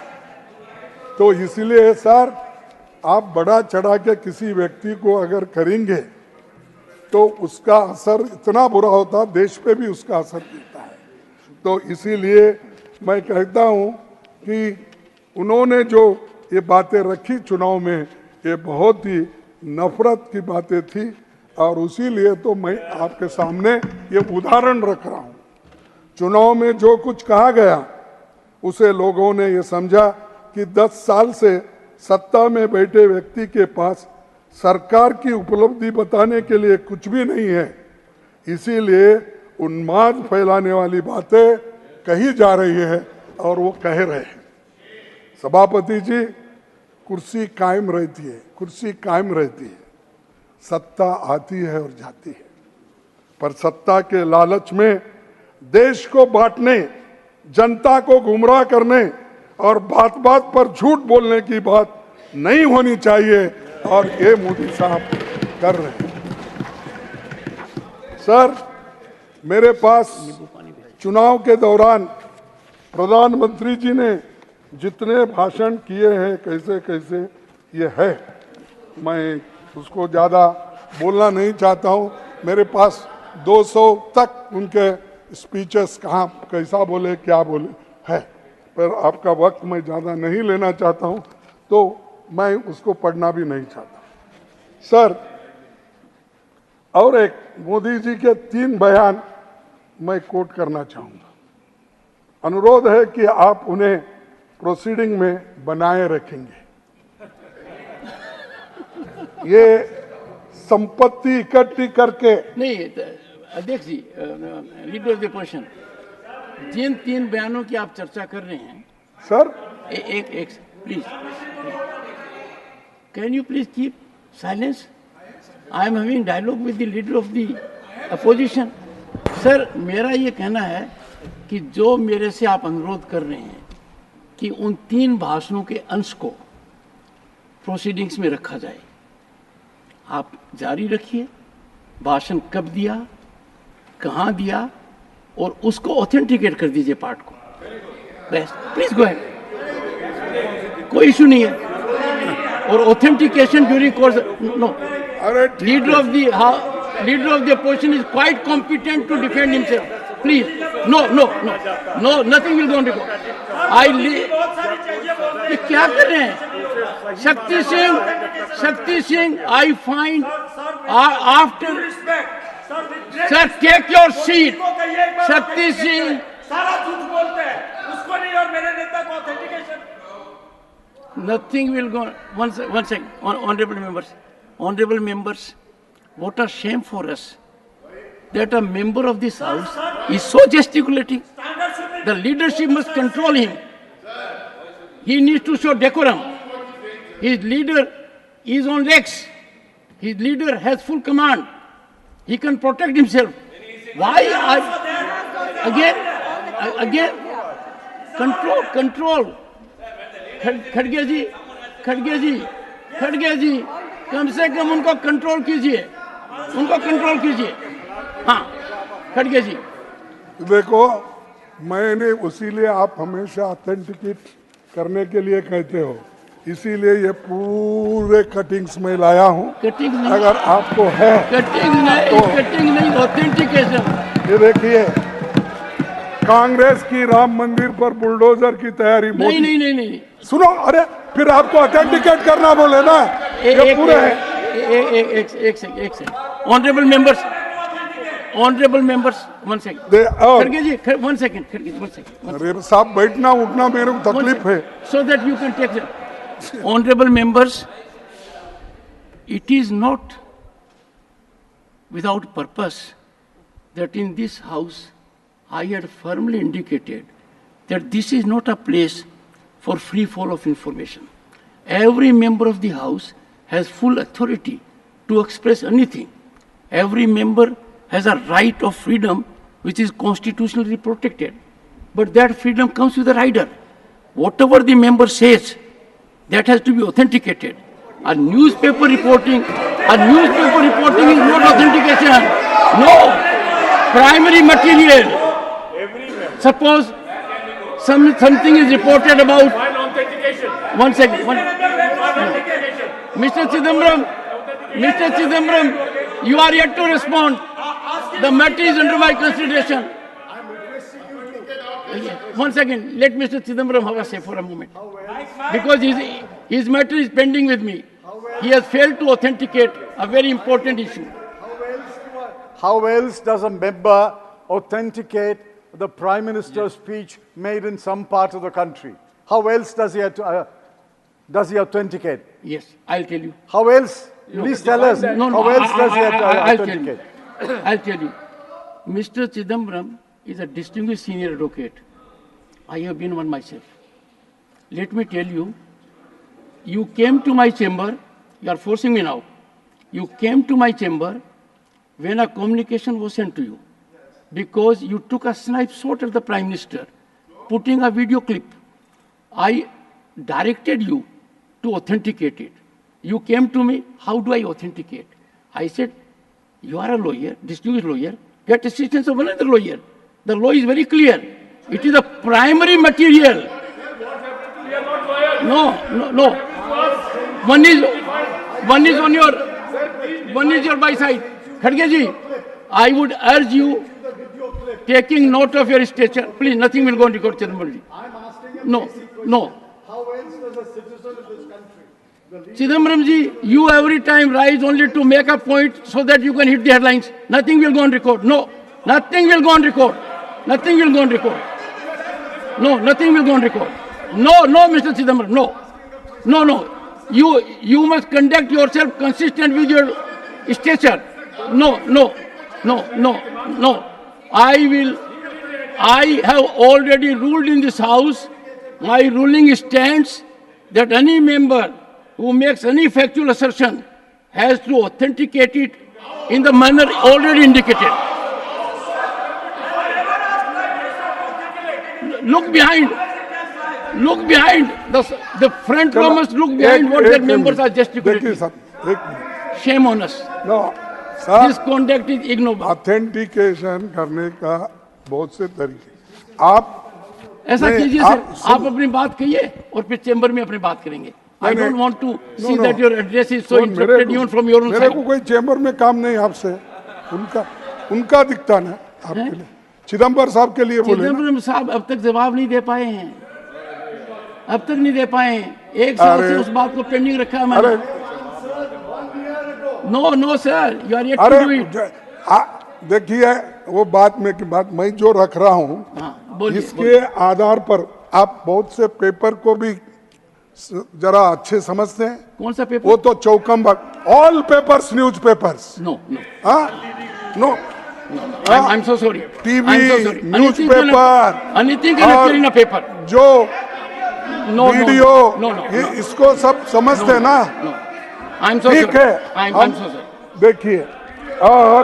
Speaker 2: तो इसलिए सर, आप बड़ा चढ़ा के किसी व्यक्ति को अगर करेंगे तो उसका असर इतना बुरा होता, देश पे भी उसका असर दिखता है। तो इसीलिए मैं कहता हूँ कि उन्होंने जो ये बातें रखी चुनाव में, ये बहुत ही नफरत की बातें थी, और उसीलिए तो मैं आपके सामने ये उदाहरण रख रहा हूँ। चुनाव में जो कुछ कहा गया, उसे लोगों ने ये समझा कि 10 साल से सत्ता में बैठे व्यक्ति के पास सरकार की उपलब्धि बताने के लिए कुछ भी नहीं है। इसीलिए उन्माद फैलाने वाली बातें कही जा रही है और वो कह रहे हैं। सभापति जी, कुर्सी कायम रहती है, कुर्सी कायम रहती है, सत्ता आती है और जाती है, पर सत्ता के लालच में देश को बांटने, जनता को गुमराह करने और बात बात पर झूठ बोलने की बात नहीं होनी चाहिए, और ये मोदी साहब कर रहे हैं। सर, मेरे पास चुनाव के दौरान प्रधानमंत्री जी ने जितने भाषण किए हैं, कैसे कैसे ये है, मैं उसको ज़्यादा बोलना नहीं चाहता हूँ। मेरे पास 200 तक उनके स्पीचेस कहाँ कैसा बोले क्या बोले है, पर आपका वक्त मैं ज़्यादा नहीं लेना चाहता हूँ, तो मैं उसको पढ़ना भी नहीं चाहता। सर, और एक मोदी जी के 3 बयान मैं कोट करना चाहूंगा। अनुरोध है कि आप उन्हें प्रोसीडिंग में बनाए रखेंगे। ये संपत्ति इकट्ठी करके
Speaker 1: नहीं, अध्यक्ष जी, लीडर ऑफ द पोजिशन, जिन 3 बयानों की आप चर्चा कर रहे हैं,
Speaker 2: सर
Speaker 1: एक please, can you please keep silence? I am having dialogue with the leader of the opposition. Sir, मेरा ये कहना है कि जो मेरे से आप अनुरोध कर रहे हैं कि उन 3 भाषणों के अंश को प्रोसीडिंग्स में रखा जाए, आप जारी रखिए। भाषण कब दिया, कहाँ दिया, और उसको ऑथेंटिकेट कर दीजिए पार्ट को। प्लीज गो अहेड, कोई इशू नहीं है। और ऑथेंटिकेशन ड्यूरिंग कोर्स, नो,
Speaker 2: अरे
Speaker 1: leader of the opposition is quite competent to defend himself. Please, no, nothing will go on record. ये क्या कर रहे हैं? Shakti Singh, I find after, sir take your seat. Shakti Singh,
Speaker 4: सारा झूठ बोलते हैं, उसको नहीं और मेरे नेता को authentication.
Speaker 1: nothing will go. One second, honorable members, what a shame for us that a member of this house is so gesticulating. The leadership must control him. He needs to show decorum. His leader is on legs. His leader has full command. He can protect himself. Why again? Control. खड़गे जी, कम से कम उनको control कीजिए, हाँ, खड़गे जी।
Speaker 2: देखो, मैंने उसीलिए आप हमेशा ऑथेंटिकेट करने के लिए कहते हो, इसीलिए ये पूरे कटिंग्स में लाया हूँ।
Speaker 1: कटिंग नहीं,
Speaker 2: अगर आपको है
Speaker 1: कटिंग नहीं, ऑथेंटिकेशन।
Speaker 2: ये देखिए, कांग्रेस की राम मंदिर पर बुलडोजर की तैयारी।
Speaker 1: नहीं,
Speaker 2: सुनो, अरे फिर आपको ऑथेंटिकेट करना बोले ना, ये पूरे है।
Speaker 1: एक second, honourable members, one second, खड़गे जी, वन सेकंड।
Speaker 2: अरे साहब, बैठना उठना मेरे को तकलीफ है।
Speaker 1: So that you can take them. Honorable members, it is not without purpose that in this house I had firmly indicated that this is not a place for free fall of information. Every member of the house has full authority to express anything. Every member has a right of freedom which is constitutionally protected. But that freedom comes with a rider. Whatever the member says, that has to be authenticated. A newspaper reporting is not authentication. No, primary material. Suppose something is reported about. One second. Mr. Chidambaram, you are yet to respond. The matter is under my consideration. One second, let Mr. Chidambaram have a say for a moment. Because his matter is pending with me. He has failed to authenticate a very important issue.
Speaker 5: How else does a member authenticate the Prime Minister's speech made in some part of the country? How else does he authenticate?
Speaker 1: Yes, I'll tell you.
Speaker 5: How else? Please tell us.
Speaker 1: No,
Speaker 5: how else does he
Speaker 1: I'll
Speaker 5: authenticate?
Speaker 1: I'll tell you. Mr. Chidambaram is a distinguished senior advocate. I have been one myself. Let me tell you, you came to my chamber, you are forcing me now. You came to my chamber when a communication was sent to you because you took a snipe shot at the Prime Minister, putting a video clip. I directed you to authenticate it. You came to me, how do I authenticate? I said, you are a lawyer, distinguished lawyer, get assistance of another lawyer. The law is very clear. It is a primary material. No. One is your by side. Khadge ji, I would urge you, taking note of your stature, please, nothing will go on record, Chidambaram ji. No.
Speaker 5: How else does a citizen of this country?
Speaker 1: Chidambaram ji, you every time rise only to make a point so that you can hit the headlines. Nothing will go on record. No. Nothing will go on record. Nothing will go on record. No, nothing will go on record. No, Mr. Chidambaram, no. You must conduct yourself consistent with your stature. No. I have already ruled in this house. My ruling stands that any member who makes any factual assertion has to authenticate it in the manner already indicated. Look behind. The front row must look behind what their members are
Speaker 2: देखिए
Speaker 1: gesticulating.
Speaker 2: Sir, एक minute.
Speaker 1: Shame on us.
Speaker 2: No
Speaker 1: This
Speaker 2: sir,
Speaker 1: conduct is ignoble.
Speaker 2: Authentication करने का बहुत से तरीके। आप
Speaker 1: ऐसा
Speaker 2: नहीं,
Speaker 1: कीजिए
Speaker 2: आप
Speaker 1: सर, आप अपनी बात कहिए और फिर चेंबर में अपनी बात करेंगे. I
Speaker 2: नहीं,
Speaker 1: don't want to see
Speaker 2: no.
Speaker 1: that your address is so interrupted even from your own
Speaker 2: मेरे
Speaker 1: side.
Speaker 2: को कोई चेंबर में काम नहीं आपसे, उनका दिखता ना आपके लिए। चिदम्बर साहब के लिए बोले ना।
Speaker 1: चिदम्बरम साहब अब तक जवाब नहीं दे पाए हैं, अब तक नहीं दे पाए हैं। 1 साल से उस बात को पेंडिंग रखा है मैंने।
Speaker 2: अरे
Speaker 1: no sir, you are yet to do it.
Speaker 2: देखिए वो बात में की बात मैं जो रख रहा हूँ,
Speaker 1: बोलिए,
Speaker 2: इसके आधार पर आप बहुत से पेपर को भी जरा अच्छे समझते हैं।
Speaker 1: कौन सा पेपर?
Speaker 2: वो तो चौकम्बर, all papers, newspapers.
Speaker 1: No
Speaker 2: no
Speaker 1: I'm so sorry.
Speaker 2: TV,
Speaker 1: I'm so sorry.
Speaker 2: newspaper,
Speaker 1: Anything can appear in a paper.
Speaker 2: जो
Speaker 1: No,
Speaker 2: वीडियो,
Speaker 1: no.
Speaker 2: इसको सब समझते हैं ना।
Speaker 1: I'm so
Speaker 2: ठीक
Speaker 1: sorry.
Speaker 2: है,
Speaker 1: I'm so sorry.
Speaker 2: देखिए और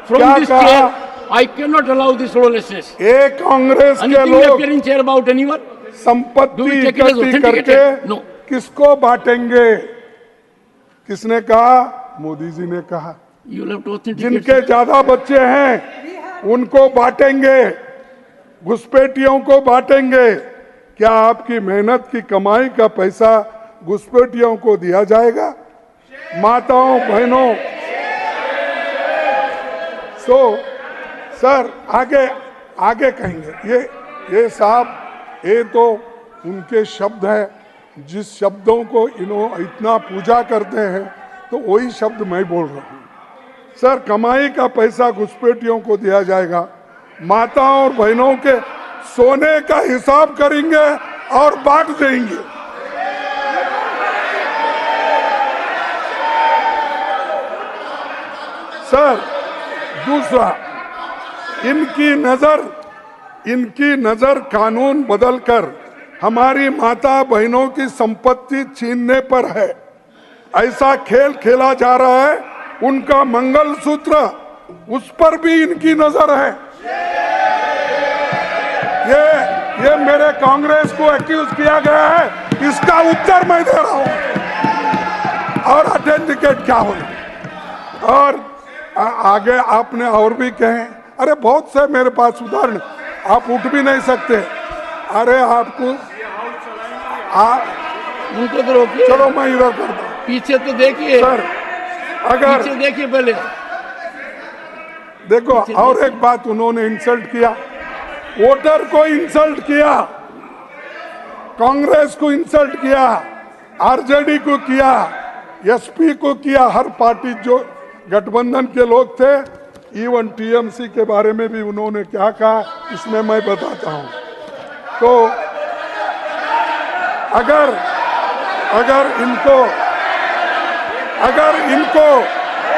Speaker 1: From
Speaker 2: क्या
Speaker 1: this
Speaker 2: कहा,
Speaker 1: chair, I cannot allow this lawlessness.
Speaker 2: एक कांग्रेस के
Speaker 1: Anything will
Speaker 2: लोग
Speaker 1: appear in chair about anyone? Do
Speaker 2: संपत्ति
Speaker 1: we take it as
Speaker 2: इकट्ठी
Speaker 1: authenticated?
Speaker 2: करके
Speaker 1: No.
Speaker 2: किसको बांटेंगे? किसने कहा? मोदी जी ने कहा।
Speaker 1: You will have to authenticate.
Speaker 2: जिनके ज्यादा बच्चे हैं उनको बांटेंगे, घुसपैठियों को बांटेंगे। क्या आपकी मेहनत की कमाई का पैसा घुसपैठियों को दिया जाएगा? माताओं बहनों, सर आगे कहेंगे। ये साहब, ये तो उनके शब्द है। जिस शब्दों को इतना पूजा करते हैं, तो वही शब्द मैं बोल रहा हूँ। सर, कमाई का पैसा घुसपैठियों को दिया जाएगा, माताओं और बहनों के सोने का हिसाब करेंगे और बांट देंगे। सर, दूसरा, इनकी नजर कानून बदलकर हमारी माता बहनों की संपत्ति छीनने पर है। ऐसा खेल खेला जा रहा है। उनका मंगलसूत्र, उस पर भी इनकी नजर है। ये मेरे कांग्रेस को एक्यूज किया गया है, इसका उत्तर मैं दे रहा हूं। और ऑथेंटिकेट क्या होना। और आगे आपने और भी कहे, अरे बहुत से मेरे पास उदाहरण, आप उठ भी नहीं सकते। अरे आपको
Speaker 1: उनको तो रोकिए।
Speaker 2: चलो मैं इधर करता हूं।
Speaker 1: पीछे तो देखिए
Speaker 2: सर, अगर
Speaker 1: पीछे देखिए पहले।
Speaker 2: देखो, और एक बात, उन्होंने इंसल्ट किया, वोटर को इंसल्ट किया, कांग्रेस को इंसल्ट किया, आरजेडी को किया, एसपी को किया, हर पार्टी जो गठबंधन के लोग थे, इवन टीएमसी के बारे में भी उन्होंने क्या कहा, इसमें मैं बताता हूं। तो अगर इनको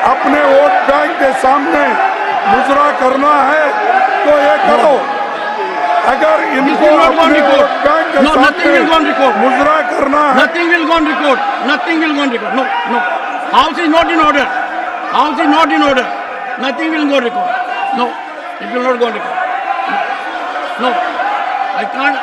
Speaker 2: अपने वोट बैंक के सामने मुजरा करना है तो ये करो। अगर इनको अपने वोट बैंक के सामने मुजरा करना है,
Speaker 1: Nothing will go on record. Nothing will go on record. No. House is not in order. House is not in order. Nothing will go on record. No, it will not go on record. No, I can't.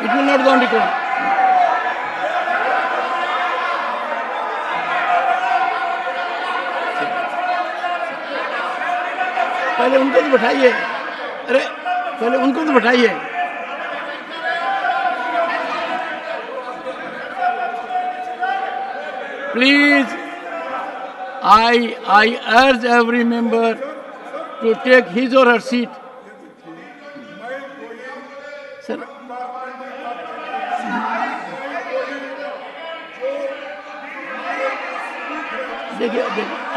Speaker 1: It will not go on record. पहले उनको तो बैठाइए। अरे पहले उनको तो बैठाइए। Please, I urge every member to take his or her seat. Sir, देखिए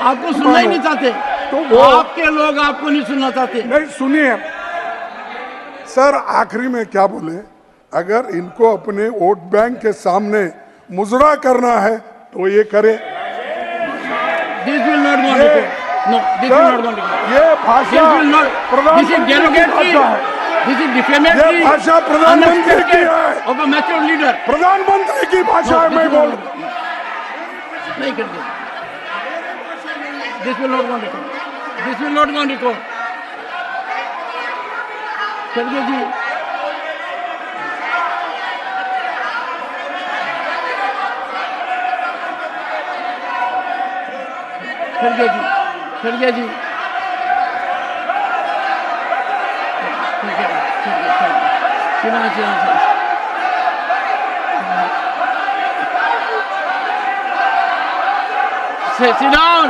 Speaker 1: आपको सुनना ही नहीं चाहते,
Speaker 2: तो वो
Speaker 1: आपके लोग आपको नहीं सुनना चाहते।
Speaker 2: नहीं, सुनिए सर, आखिरी में क्या बोले, अगर इनको अपने वोट बैंक के सामने मुजरा करना है तो ये करे।
Speaker 1: This will not go on record. No, this will not go on record.
Speaker 2: ये भाषा
Speaker 1: This will not. This is
Speaker 2: प्रधानमंत्री की
Speaker 1: derogatory.
Speaker 2: भाषा है।
Speaker 1: This is defamatory.
Speaker 2: ये भाषा प्रधानमंत्री की है।
Speaker 1: Of a mature leader.
Speaker 2: प्रधानमंत्री की भाषा है, मैं बोल
Speaker 1: नहीं करते। This will not go on record. This will not go on record. खड़गे जी, खड़गे जी, खड़गे जी, sit down.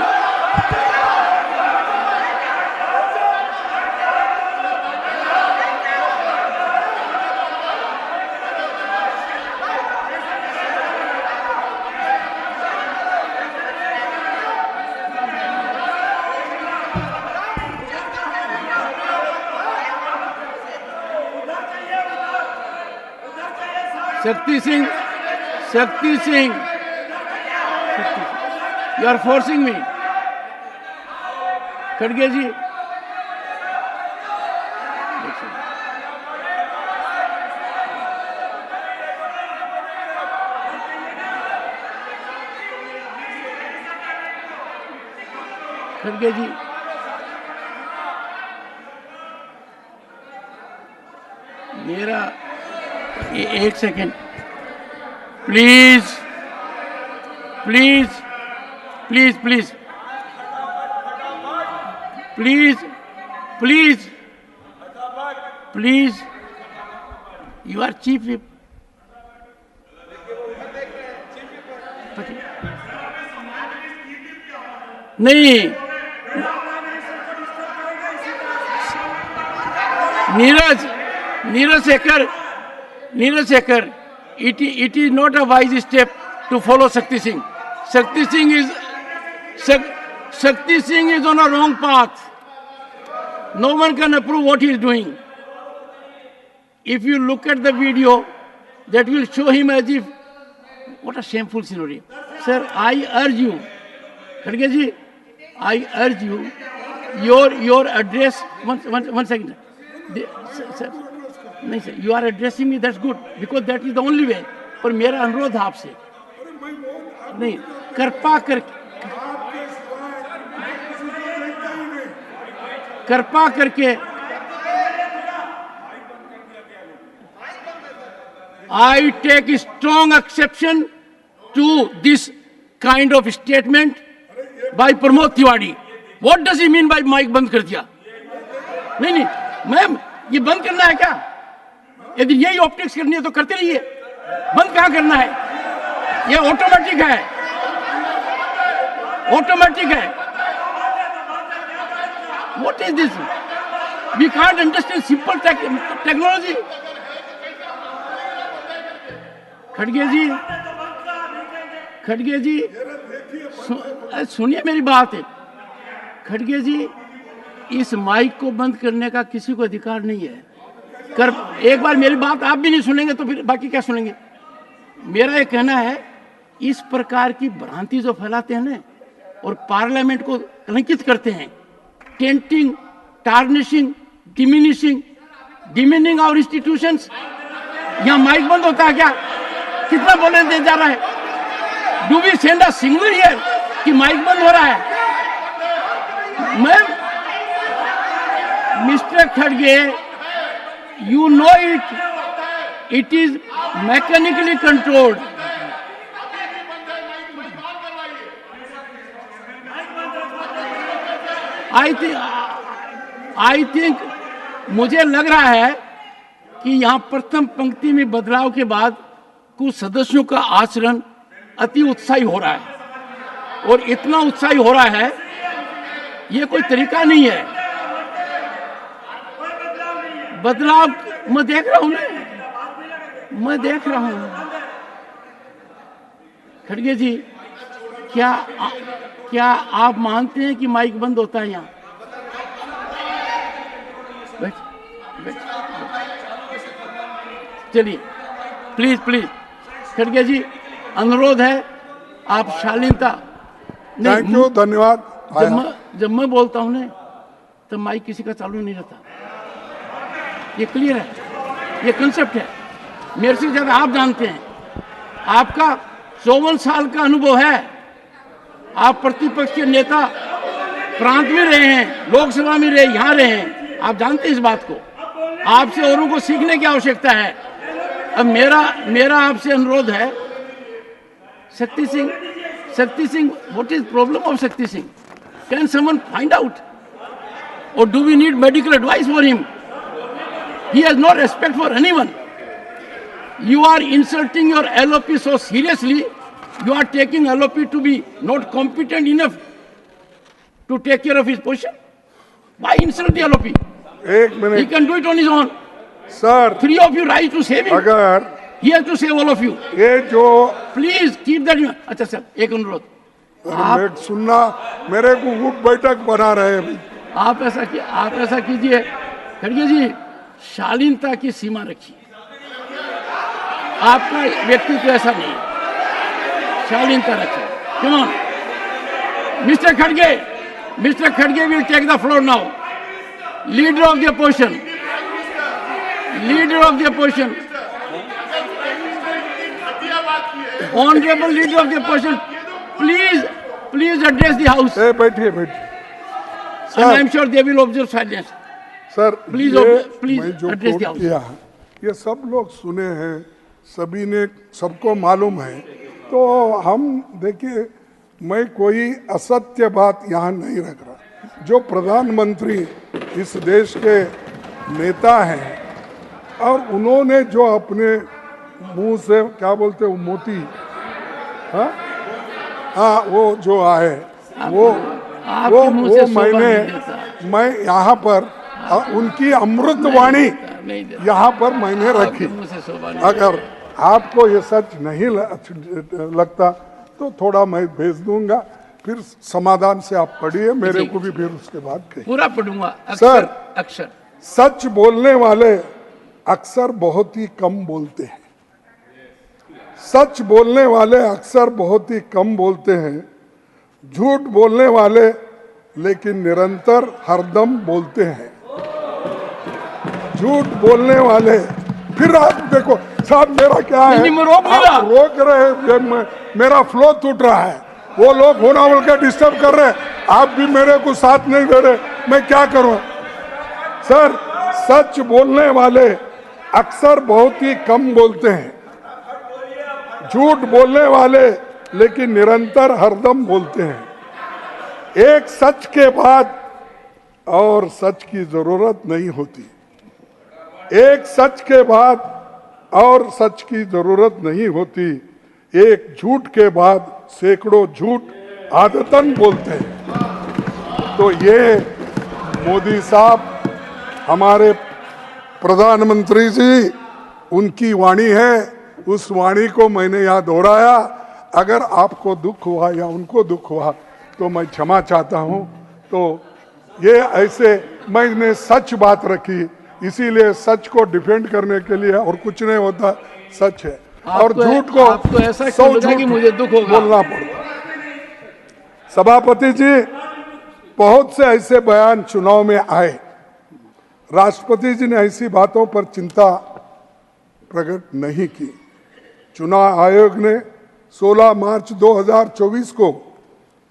Speaker 1: Shakti Singh, Shakti Singh, you are forcing me. खड़गे जी, खड़गे जी, मेरा एक second, please please please please please please please, you are chief whip. नहीं, Neeraj Shekhar, it is not a wise step to follow Shakti Singh. Shakti Singh is on a wrong path. No one can approve what he is doing. If you look at the video, that will show him as if, what a shameful scenario. Sir, I urge you, Khadge ji, I urge you, your address, one second. Sir, नहीं sir, you are addressing me, that's good, because that is the only way. पर मेरा अनुरोध आपसे, नहीं, कृपा करके I take strong exception to this kind of statement by Pramod Tiwari. What does he mean by mike बंद कर दिया? नहीं, मैम, ये बंद करना है क्या? यदि यही ऑप्टिक्स करनी है तो करते रहिए, बंद कहां करना है? ये ऑटोमेटिक है, ऑटोमेटिक है। What is this? We can't understand simple technology. खड़गे जी, सुनिए मेरी बात है। खड़गे जी, इस माइक को बंद करने का किसी को अधिकार नहीं है। एक बार मेरी बात आप भी नहीं सुनेंगे तो फिर बाकी क्या सुनेंगे? मेरा ये कहना है, इस प्रकार की भ्रांति जो फैलाते हैं ना और पार्लियामेंट को कलंकित करते हैं, tainting, tarnishing, demeaning our institutions, यहाँ माइक बंद होता है क्या? कितना बोलने दे जा रहा है? Do we send a signal here कि माइक बंद हो रहा है? मैम, मिस्टर खड़गे, you know it is mechanically controlled. I think मुझे लग रहा है कि यहाँ प्रथम पंक्ति में बदलाव के बाद कुछ सदस्यों का आचरण अति उत्साही हो रहा है, और इतना उत्साही हो रहा है, ये कोई तरीका नहीं है। बदलाव मैं देख रहा हूं ना, मैं देख रहा हूं। खड़गे जी, क्या आप मानते हैं कि माइक बंद होता है यहाँ? बैठ, बैठ। चलिए, प्लीज प्लीज, खड़गे जी, अनुरोध है, आप शालीनता।
Speaker 2: थैंक यू, धन्यवाद।
Speaker 1: जब मैं बोलता हूं ना, तो माइक किसी का चालू नहीं रहता। ये क्लियर है, ये कंसेप्ट है। मेरे से ज्यादा आप जानते हैं, आपका 54 साल का अनुभव है, आप प्रतिपक्ष के नेता प्रांत में रहे हैं, लोकसभा में रहे, यहां रहे हैं, आप जानते हैं इस बात को। आपसे औरों को सीखने की आवश्यकता है। अब मेरा आपसे अनुरोध है, Shakti Singh, what is problem of Shakti Singh? Can someone find out? और do we need medical advice for him? He has no respect for anyone. You are insulting your LOP so seriously. You are taking LOP to be not competent enough to take care of his position. Why insult the LOP?
Speaker 2: एक
Speaker 1: He
Speaker 2: minute
Speaker 1: can do it on his own.
Speaker 2: Sir,
Speaker 1: 3 of you rise to save him.
Speaker 2: अगर
Speaker 1: He has to save all of you.
Speaker 2: ये जो
Speaker 1: Please keep that. अच्छा sir, एक अनुरोध,
Speaker 2: मैं सुनना, मेरे को उठ बैठक बना रहे हैं।
Speaker 1: आप ऐसा कीजिए, खड़गे जी, शालीनता की सीमा रखिए। आपका व्यक्तित्व ऐसा नहीं है, शालीनता रखिए। कम ऑन, मिस्टर खड़गे will take the floor now. Leader of the opposition, honourable leader of the opposition, please address the house.
Speaker 2: बैठिए।
Speaker 1: And I am sure they will observe silence.
Speaker 2: Sir,
Speaker 1: please
Speaker 2: मैं जो
Speaker 1: address
Speaker 2: coat
Speaker 1: the house.
Speaker 2: किया, ये सब लोग सुने हैं, सभी ने, सबको मालूम है। तो हम देखिए, मैं कोई असत्य बात यहाँ नहीं रख रहा। जो प्रधानमंत्री इस देश के नेता हैं, और उन्होंने जो अपने मुंह से क्या बोलते हैं, मोती, हाँ वो जो आए, वो मैं यहाँ पर उनकी अमृतवाणी यहाँ पर मैंने रखी। अगर आपको ये सच नहीं लगता तो थोड़ा मैं भेज दूंगा, फिर समाधान से आप पढ़िए, मेरे को भी फिर उसके बाद कहिए।
Speaker 1: पूरा पढ़ूंगा।
Speaker 2: सर,
Speaker 1: अक्षर
Speaker 2: सच बोलने वाले अक्सर बहुत ही कम बोलते हैं। सच बोलने वाले अक्सर बहुत ही कम बोलते हैं। झूठ बोलने वाले लेकिन निरंतर हरदम बोलते हैं। झूठ बोलने वाले, फिर आप देखो साहब, मेरा क्या है, आप रोक रहे हैं, मेरा फ्लो टूट रहा है, वो लोग होना बोल के डिस्टर्ब कर रहे हैं, आप भी मेरे को साथ नहीं दे रहे, मैं क्या करूं? सर, सच बोलने वाले अक्सर बहुत ही कम बोलते हैं। झूठ बोलने वाले लेकिन निरंतर हरदम बोलते हैं। एक सच के बाद और सच की जरूरत नहीं होती। एक सच के बाद और सच की जरूरत नहीं होती। एक झूठ के बाद सैकड़ों झूठ आदतन बोलते हैं। तो ये मोदी साहब, हमारे प्रधानमंत्री जी, उनकी वाणी है। उस वाणी को मैंने यहाँ दोहराया। अगर आपको दुख हुआ या उनको दुख हुआ तो मैं क्षमा चाहता हूँ। तो ये ऐसे मैंने सच बात रखी, इसीलिए सच को डिफेंड करने के लिए, और कुछ नहीं होता, सच है। और झूठ को
Speaker 1: आपको ऐसा क्यों लगा कि मुझे दुख होगा?
Speaker 2: बोलना पड़ता। सभापति जी, बहुत से ऐसे बयान चुनाव में आए। राष्ट्रपति जी ने ऐसी बातों पर चिंता प्रकट नहीं की। चुनाव आयोग ने 16 मार्च 2024 को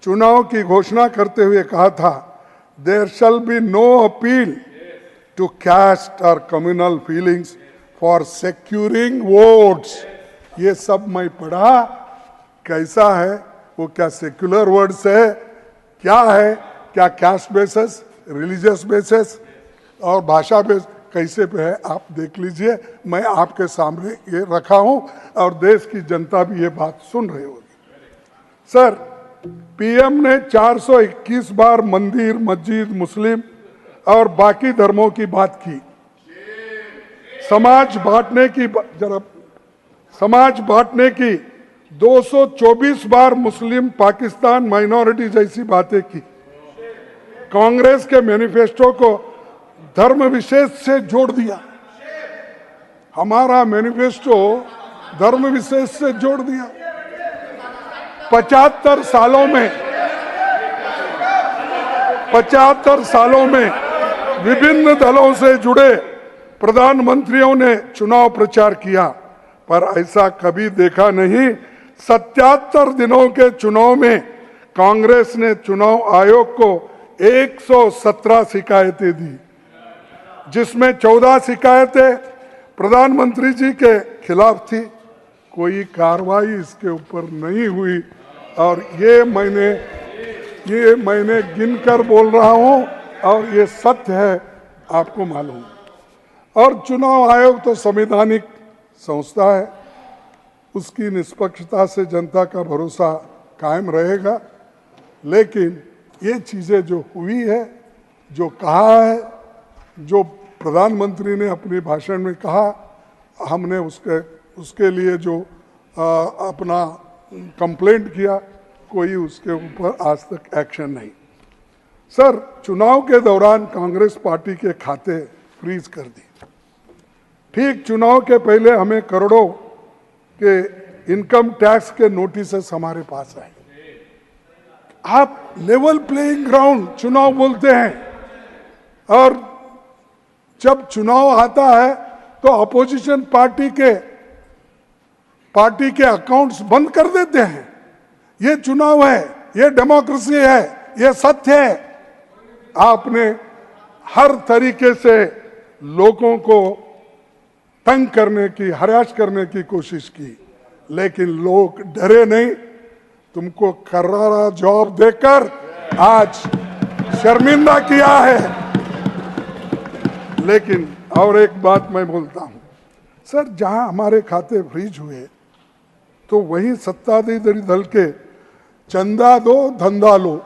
Speaker 2: चुनाव की घोषणा करते हुए कहा था, there shall be no appeal to caste और communal feelings for securing votes. ये सब मैं पढ़ा, कैसा है वो? क्या सेक्युलर वर्ड्स है? क्या है? क्या कास्ट बेसिस, रिलीजियस बेसिस और भाषा बेस कैसे पे है? आप देख लीजिए। मैं आपके सामने ये रखा हूं और देश की जनता भी ये बात सुन रही होगी। सर, पीएम ने 421 बार मंदिर, मस्जिद, मुस्लिम और बाकी धर्मों की बात की। समाज बांटने की 224 बार मुस्लिम पाकिस्तान माइनॉरिटी जैसी बातें की। कांग्रेस के मैनिफेस्टो को धर्म विशेष से जोड़ दिया। हमारा मैनिफेस्टो धर्म विशेष से जोड़ दिया। 75 सालों में विभिन्न दलों से जुड़े प्रधानमंत्रियों ने चुनाव प्रचार किया, पर ऐसा कभी देखा नहीं। 77 दिनों के चुनाव में कांग्रेस ने चुनाव आयोग को 117 शिकायतें दी, जिसमें 14 शिकायतें प्रधानमंत्री जी के खिलाफ थी। कोई कार्रवाई इसके ऊपर नहीं हुई और ये मैंने गिनकर बोल रहा हूं और ये सत्य है, आपको मालूम। और चुनाव आयोग तो संवैधानिक संस्था है, उसकी निष्पक्षता से जनता का भरोसा कायम रहेगा। लेकिन ये चीज़ें जो हुई है, जो कहा है, जो प्रधानमंत्री ने अपने भाषण में कहा, हमने उसके लिए जो अपना कंप्लेंट किया, कोई उसके ऊपर आज तक एक्शन नहीं। सर, चुनाव के दौरान कांग्रेस पार्टी के खाते फ्रीज कर दिए। ठीक चुनाव के पहले हमें करोड़ों के इनकम टैक्स के नोटिस हमारे पास आए। आप लेवल प्लेइंग ग्राउंड चुनाव बोलते हैं, और जब चुनाव आता है तो अपोजिशन पार्टी के अकाउंट्स बंद कर देते हैं। ये चुनाव है, ये डेमोक्रेसी है, ये सत्य है। आपने हर तरीके से लोगों को तंग करने की, हरास करने की कोशिश की, लेकिन लोग डरे नहीं। तुमको करारा जवाब देकर आज शर्मिंदा किया है। लेकिन और एक बात मैं बोलता हूं, सर, जहां हमारे खाते फ्रीज हुए तो वहीं सत्ताधारी दल के चंदा दो धंधा लो,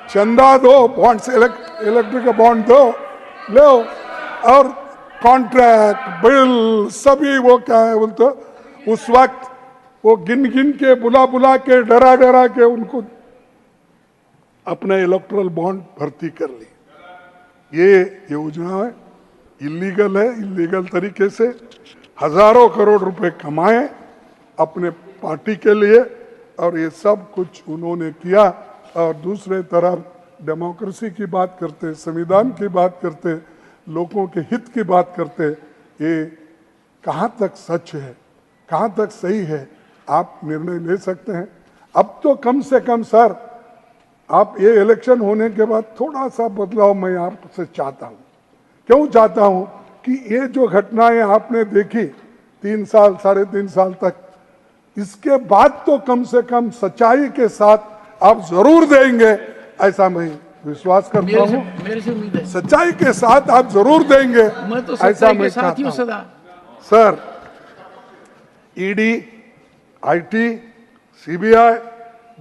Speaker 2: चंदा दो, बॉन्ड्स, इलेक्ट्रिक बॉन्ड दो, लो, और कॉन्ट्रैक्ट बिल सभी वो क्या है बोलते, उस वक्त वो गिन के बुला के डरा के उनको अपने इलेक्ट्रल बॉन्ड भर्ती कर ली। ये योजना है, इलीगल है, इलीगल तरीके से हजारों करोड़ रुपए कमाए अपने पार्टी के लिए, और ये सब कुछ उन्होंने किया। और दूसरे तरफ डेमोक्रेसी की बात करते, संविधान की बात करते, लोगों के हित की बात करते, ये कहाँ तक सच है, कहाँ तक सही है, आप निर्णय ले सकते हैं। अब तो कम से कम सर, आप ये इलेक्शन होने के बाद थोड़ा सा बदलाव मैं आपसे चाहता हूँ। क्यों चाहता हूँ कि ये जो घटनाएं आपने देखी 3 साल 3.5 साल तक, इसके बाद तो कम से कम सच्चाई के साथ आप जरूर देंगे, ऐसा मैं विश्वास करता हूँ।
Speaker 1: मेरे से उम्मीद है
Speaker 2: सच्चाई के साथ आप जरूर देंगे,
Speaker 1: मैं तो
Speaker 2: ऐसा
Speaker 1: सच्चाई
Speaker 2: मैं
Speaker 1: के साथ ही हूं
Speaker 2: चाहता
Speaker 1: सदा।
Speaker 2: हूं। सर, ईडी, आईटी, सीबीआई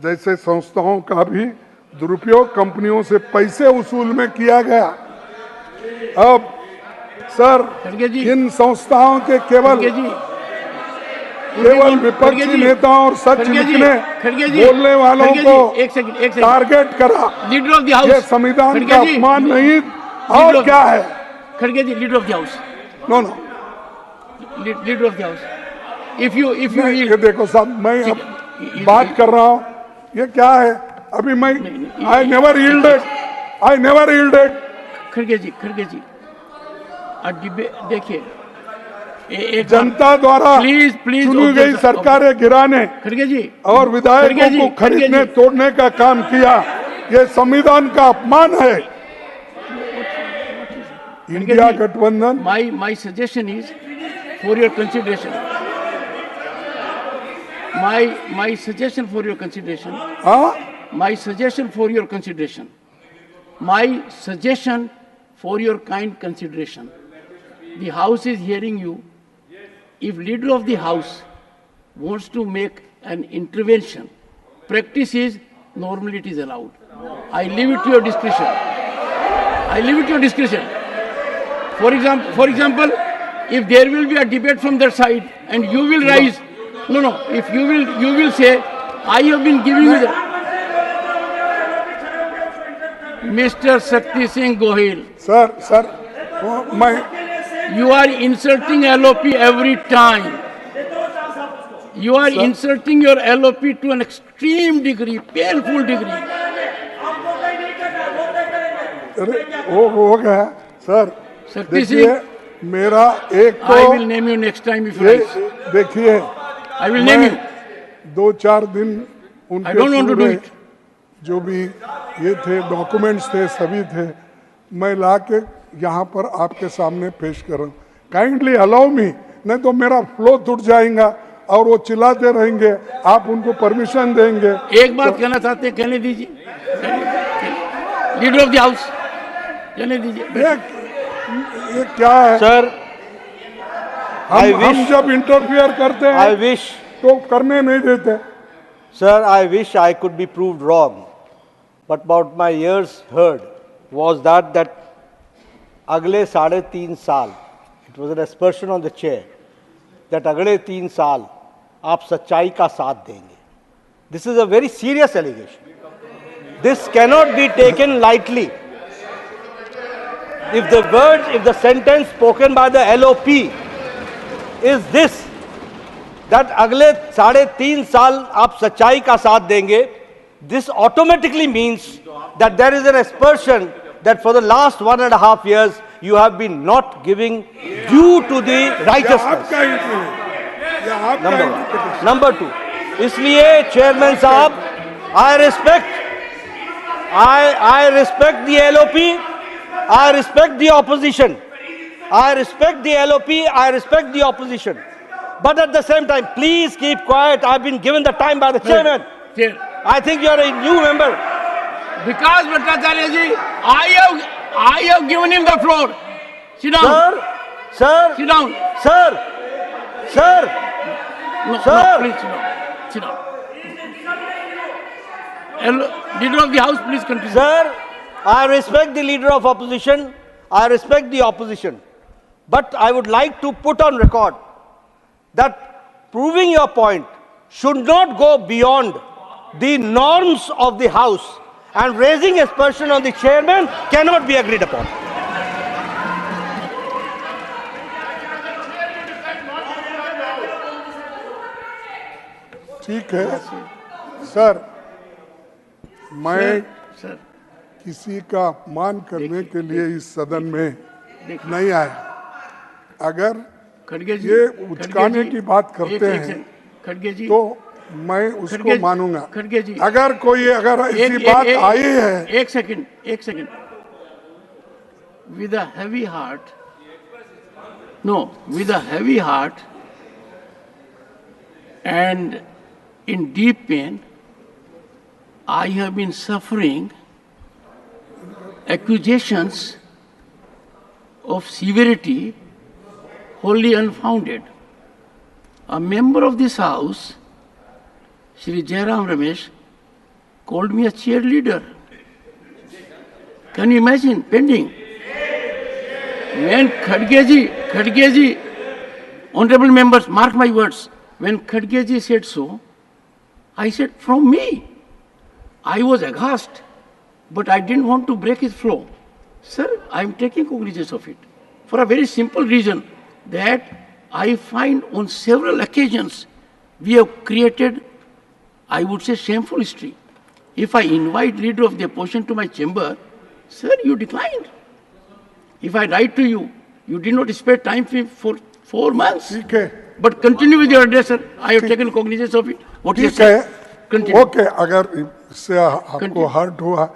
Speaker 2: जैसे संस्थाओं का भी दुरुपयोग कंपनियों से पैसे वसूल में किया गया। अब सर,
Speaker 1: खड़गे जी,
Speaker 2: इन संस्थाओं के केवल विपक्षी नेताओं और सच लिखने बोलने वालों को टारगेट करा।
Speaker 1: लीडर ऑफ द हाउस,
Speaker 2: ये संविधान का अपमान नहीं और क्या है?
Speaker 1: खड़गे ji, leader of the house,
Speaker 2: no,
Speaker 1: leader of the house, if you
Speaker 2: ये देखो साहब, मैं अब बात कर रहा हूँ, ये क्या है? अभी मैं आई नेवर यील्डेड।
Speaker 1: खड़गे जी, देखिए,
Speaker 2: जनता द्वारा
Speaker 1: प्लीज
Speaker 2: चुनी गई सरकारें गिराने
Speaker 1: खड़गे जी
Speaker 2: और विधायकों को खरीदने तोड़ने का काम किया, ये संविधान का अपमान है। इंडिया गठबंधन,
Speaker 1: my suggestion is for your consideration. My suggestion for your consideration. My suggestion for your consideration. My suggestion for your kind consideration. The House is hearing you. If leader of the House wants to make an intervention, practice is normally it is allowed. I leave it to your discretion. For example, if there will be a debate from that side and you will rise, if you will say, I have been giving you the. Mr. Shakti Singh Gohil,
Speaker 2: sir मैं
Speaker 1: you are insulting LOP every time. You are insulting your LOP to an extreme degree, painful degree.
Speaker 2: अरे वो हो गया sir.
Speaker 1: शक्ति
Speaker 2: देखिए
Speaker 1: सिंह,
Speaker 2: मेरा एक
Speaker 1: I will
Speaker 2: तो
Speaker 1: name you next time if you
Speaker 2: ये
Speaker 1: rise.
Speaker 2: देखिए
Speaker 1: I will name you.
Speaker 2: 2-4 दिन
Speaker 1: I
Speaker 2: उनके
Speaker 1: don't want to do
Speaker 2: पूरे
Speaker 1: it.
Speaker 2: जो भी ये थे डॉक्यूमेंट्स थे सभी थे, मैं ला के यहाँ पर आपके सामने पेश कर रहा हूँ। काइंडली अलाउ मी, नहीं तो मेरा फ्लो टूट जाएगा और वो चिल्लाते रहेंगे, आप उनको परमिशन देंगे।
Speaker 1: एक बात कहना चाहते हैं, कहने दीजिए। लीडर ऑफ द हाउस, कहने दीजिए।
Speaker 2: ये क्या है
Speaker 6: Sir, I
Speaker 2: हम
Speaker 6: wish-
Speaker 2: जब इंटरफियर करते
Speaker 6: I
Speaker 2: हैं
Speaker 6: wish,
Speaker 2: तो करने नहीं देते।
Speaker 6: sir, I wish I could be proved wrong. But what my ears heard was that अगले 3.5 साल, it was an aspersion on the chair, that अगले 3 साल आप सच्चाई का साथ देंगे. This is a very serious allegation. This cannot be taken lightly. If the sentence spoken by the LOP is this, that अगले 3.5 साल आप सच्चाई का साथ देंगे, this automatically means that there is an aspersion that for the last 1.5 years you have been not giving due to the righteousness.
Speaker 2: आपका ही नहीं, ये आपका ही नहीं।
Speaker 6: Number 2, इसलिए चेयरमैन साहब, I respect the LOP, I respect the opposition, I respect the LOP, I respect the opposition. But at the same time, please keep quiet. I've been given the time by the chairman. I think you are a new member.
Speaker 1: Vikas Bhattacharya ji, I have given him the floor. Sit down.
Speaker 6: Sir,
Speaker 1: Sit down.
Speaker 6: sir,
Speaker 1: No,
Speaker 6: Sir.
Speaker 1: please sit down. Sit down. Leader of the house, please continue.
Speaker 6: sir, I respect the leader of opposition. I respect the opposition. But I would like to put on record that proving your point should not go beyond the norms of the house, and raising aspersion on the chairman cannot be agreed upon.
Speaker 2: ठीक है sir, मैं
Speaker 1: Sir,
Speaker 2: किसी का अपमान करने के लिए इस सदन में नहीं आया। अगर
Speaker 1: खड़गे जी,
Speaker 2: ये
Speaker 1: खड़गे
Speaker 2: उचकाने
Speaker 1: जी,
Speaker 2: की बात करते
Speaker 1: एक
Speaker 2: हैं
Speaker 1: सेकंड, खड़गे जी,
Speaker 2: तो मैं उसको
Speaker 1: खड़गे-
Speaker 2: मानूंगा।
Speaker 1: खड़गे जी,
Speaker 2: अगर ऐसी बात आई है,
Speaker 1: एक second, with a heavy heart, and in deep pain, I have been suffering accusations of severity wholly unfounded. A member of this house, Shri Jairam Ramesh, called me a cheerleader. Can you imagine? Pending. When Khadgeji, honorable members, mark my words, when Khadgeji said so, I said, from me. I was aghast, but I didn't want to break his flow. Sir, I am taking cognizance of it for a very simple reason, that I find on several occasions we have created, I would say, shameful history. If I invite leader of the opposition to my chamber, sir, you declined. If I write to you, you did not spare time for 4 months.
Speaker 2: ठीक है,
Speaker 1: But continue with your address, sir. I have taken cognizance of it. What you
Speaker 2: ठीक
Speaker 1: said.
Speaker 2: है,
Speaker 1: Continue.
Speaker 2: Okay. अगर इससे आपको
Speaker 1: Continue.
Speaker 2: Hurt हुआ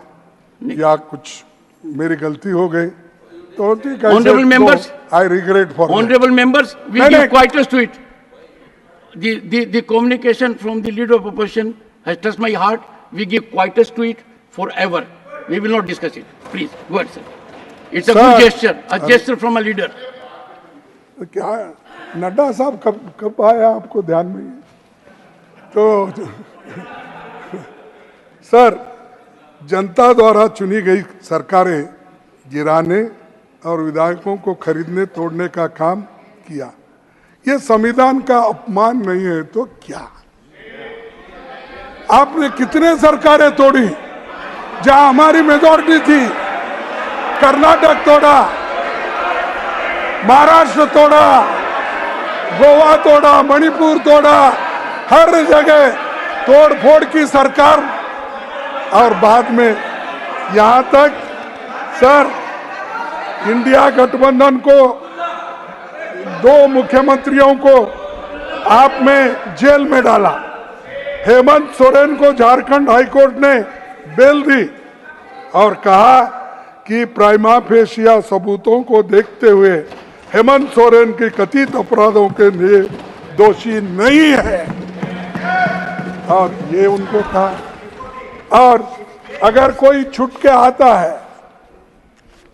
Speaker 2: या कुछ मेरी गलती हो गई तो ठीक है।
Speaker 1: Honorable members,
Speaker 2: I regret for
Speaker 1: Honorable members, we
Speaker 2: No, no.
Speaker 1: give quietus to it. The communication from the leader of opposition has touched my heart. We give quietus to it forever. We will not discuss it. Please, go ahead, sir. It's a
Speaker 2: Sir.
Speaker 1: good gesture, a gesture from a leader.
Speaker 2: क्या नड्डा साहब कब आया आपको ध्यान में? तो sir, जनता द्वारा चुनी गई सरकारें गिराने और विधायकों को खरीदने तोड़ने का काम किया। ये संविधान का अपमान नहीं है तो क्या? आपने कितने सरकारें तोड़ी जहां हमारी मेजॉरिटी थी? कर्नाटक तोड़ा, महाराष्ट्र तोड़ा, गोवा तोड़ा, मणिपुर तोड़ा, हर जगह तोड़ फोड़ की सरकार। और बाद में यहां तक सर इंडिया गठबंधन को 2 मुख्यमंत्रियों को आपने जेल में डाला। हेमंत सोरेन को झारखंड हाईकोर्ट ने बेल दी और कहा कि प्राइमा फेशिया सबूतों को देखते हुए हेमंत सोरेन के कथित अपराधों के लिए दोषी नहीं है। और ये उनको कहा। और अगर कोई छूट के आता है,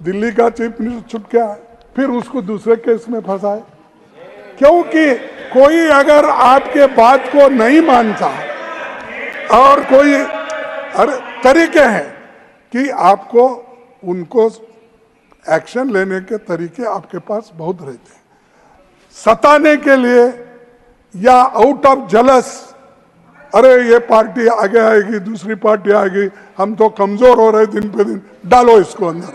Speaker 2: दिल्ली का चीफ मिनिस्टर छूट के आए, फिर उसको दूसरे केस में फंसाए, क्योंकि कोई अगर आपके बात को नहीं मानता और कोई तरीके हैं कि आपको उनको एक्शन लेने के तरीके आपके पास बहुत रहते हैं, सताने के लिए या आउट ऑफ जलस, अरे ये पार्टी आगे आएगी, दूसरी पार्टी आएगी, हम तो कमजोर हो रहे दिन पे दिन, डालो इसको अंदर,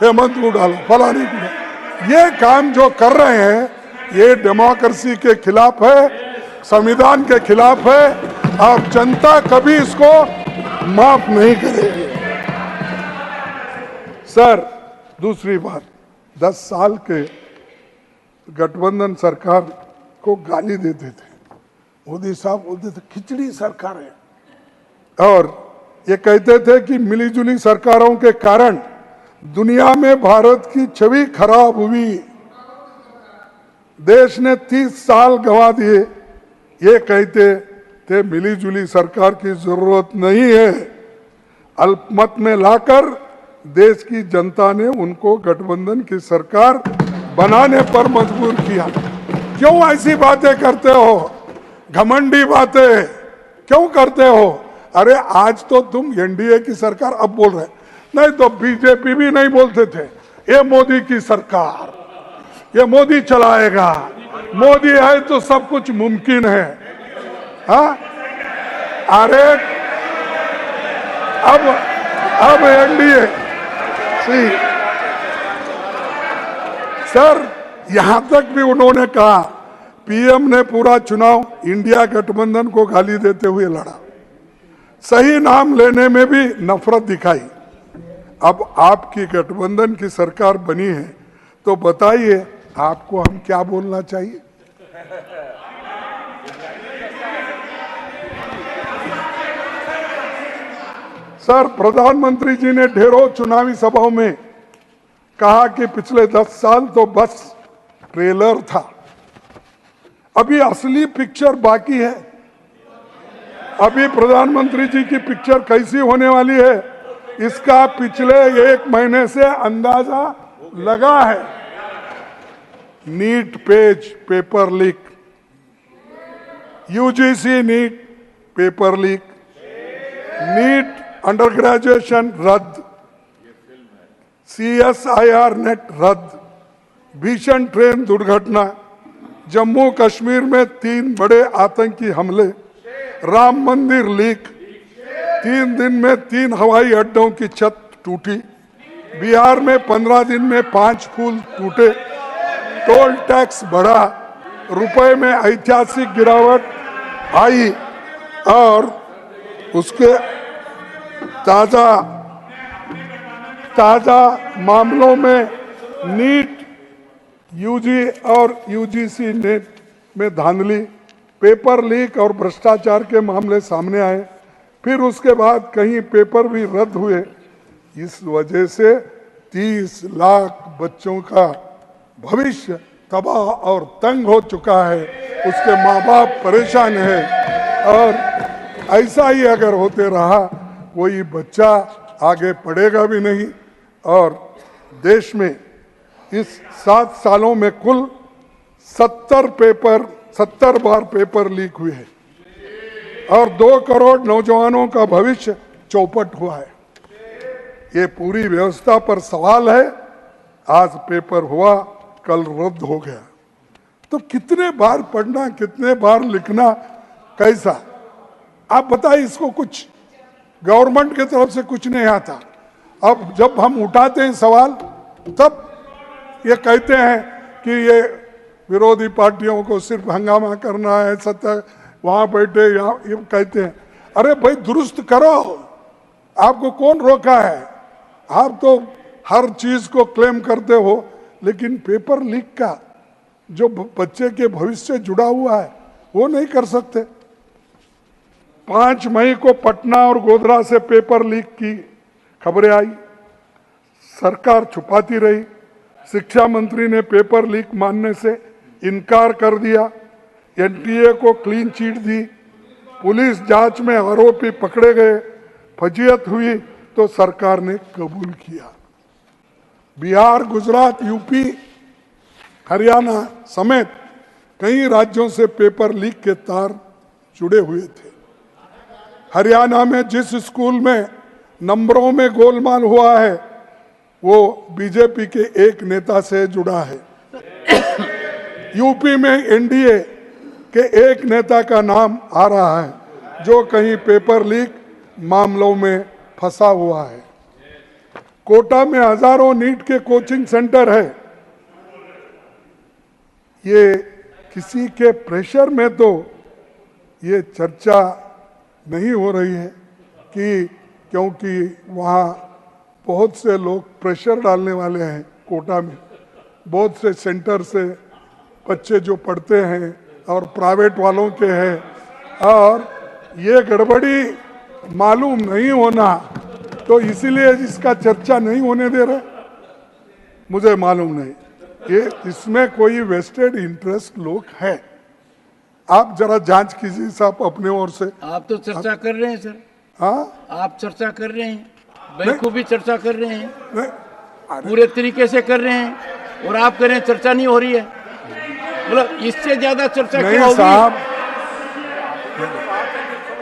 Speaker 2: हेमंत को डालो, फलानी को डालो। ये काम जो कर रहे हैं ये डेमोक्रेसी के खिलाफ है, संविधान के खिलाफ है और जनता कभी इसको माफ नहीं करेगी। सर दूसरी बात, 10 साल के गठबंधन सरकार को गाली देते थे, मोदी साहब बोलते थे खिचड़ी सरकार है, और ये कहते थे कि मिलीजुली सरकारों के कारण दुनिया में भारत की छवि खराब हुई, देश ने 30 साल गंवा दिए। ये कहते थे मिलीजुली सरकार की जरूरत नहीं है। अल्पमत में लाकर देश की जनता ने उनको गठबंधन की सरकार बनाने पर मजबूर किया। क्यों ऐसी बातें करते हो, घमंडी बातें क्यों करते हो? अरे आज तो तुम एनडीए की सरकार अब बोल रहे, नहीं तो बीजेपी भी नहीं बोलते थे ये मोदी की सरकार, ये मोदी चलाएगा, मोदी है तो सब कुछ मुमकिन है। हाँ, अरे अब एनडीए सर, यहां तक भी उन्होंने कहा, पीएम ने पूरा चुनाव इंडिया गठबंधन को गाली देते हुए लड़ा, सही नाम लेने में भी नफरत दिखाई। अब आपकी गठबंधन की सरकार बनी है तो बताइए आपको हम क्या बोलना चाहिए? सर प्रधानमंत्री जी ने ढेरों चुनावी सभाओं में कहा कि पिछले 10 साल तो बस ट्रेलर था, अभी असली पिक्चर बाकी है। अभी प्रधानमंत्री जी की पिक्चर कैसी होने वाली है इसका पिछले 1 महीने से अंदाजा लगा है। NEET page paper leak, UGC NEET paper leak, NEET under graduation रद्द, CSIR नेट रद्द, भीषण ट्रेन दुर्घटना, जम्मू कश्मीर में 3 बड़े आतंकी हमले, राम मंदिर लीक, 3 दिन में 3 हवाई अड्डों की छत टूटी, बिहार में 15 दिन में 5 पुल टूटे, टोल टैक्स बढ़ा, रुपए में ऐतिहासिक गिरावट आई और उसके ताजा मामलों में नीट, यूजी और यूजीसी नेट में धांधली, पेपर लीक और भ्रष्टाचार के मामले सामने आए। फिर उसके बाद कहीं पेपर भी रद्द हुए। इस वजह से 30 लाख बच्चों का भविष्य तबाह और तंग हो चुका है, उसके माँ बाप परेशान है। और ऐसा ही अगर होते रहा कोई बच्चा आगे पढ़ेगा भी नहीं। और देश में इस 7 सालों में कुल 70 बार पेपर लीक हुए हैं और 2 करोड़ नौजवानों का भविष्य चौपट हुआ है। ये पूरी व्यवस्था पर सवाल है आज पेपर हुआ, कल रद्द हो गया। तो कितने बार पढ़ना, कितने बार लिखना, कैसा? आप बताइए, इसको कुछ गवर्नमेंट की तरफ से कुछ नहीं आता। अब जब हम उठाते हैं सवाल, तब ये कहते हैं कि ये विरोधी पार्टियों को सिर्फ हंगामा करना है, सत्ता वहां बैठे यहाँ, ये कहते हैं। अरे भाई दुरुस्त करो, आपको कौन रोका है? आप तो हर चीज को क्लेम करते हो, लेकिन पेपर लीक का जो बच्चे के भविष्य से जुड़ा हुआ है वो नहीं कर सकते। 5 मई को पटना और गोधरा से पेपर लीक की खबरें आई, सरकार छुपाती रही। शिक्षा मंत्री ने पेपर लीक मानने से इनकार कर दिया। एनटीए को क्लीन चिट दी। पुलिस जांच में आरोपी पकड़े गए। फजीयत हुई तो सरकार ने कबूल किया। बिहार, गुजरात, यूपी, हरियाणा समेत कई राज्यों से पेपर लीक के तार जुड़े हुए थे। हरियाणा में जिस स्कूल में नंबरों में गोलमाल हुआ है, वो बीजेपी के एक नेता से जुड़ा है। यूपी में एनडीए के एक नेता का नाम आ रहा है, जो कहीं पेपर लीक मामलों में फंसा हुआ है। कोटा में हजारों नीट के कोचिंग सेंटर है। ये किसी के प्रेशर में तो ये चर्चा नहीं हो रही है कि क्योंकि वहाँ बहुत से लोग प्रेशर डालने वाले हैं। कोटा में बहुत से सेंटर से बच्चे जो पढ़ते हैं और प्राइवेट वालों के हैं, और ये गड़बड़ी मालूम नहीं होना, तो इसीलिए इसका चर्चा नहीं होने दे रहे। मुझे मालूम नहीं, ये इसमें कोई वेस्टेड इंटरेस्ट लोग है। आप जरा जांच कीजिए साहब अपने ओर से।
Speaker 1: आप तो चर्चा कर रहे हैं सर।
Speaker 2: हाँ,
Speaker 1: आप चर्चा कर रहे हैं, बखूबी चर्चा कर रहे हैं,
Speaker 2: नहीं,
Speaker 1: पूरे तरीके से कर रहे हैं, और आप कह रहे हैं चर्चा नहीं हो रही है। मतलब इससे ज्यादा चर्चा क्या
Speaker 2: नहीं
Speaker 1: होगी?
Speaker 2: साहब,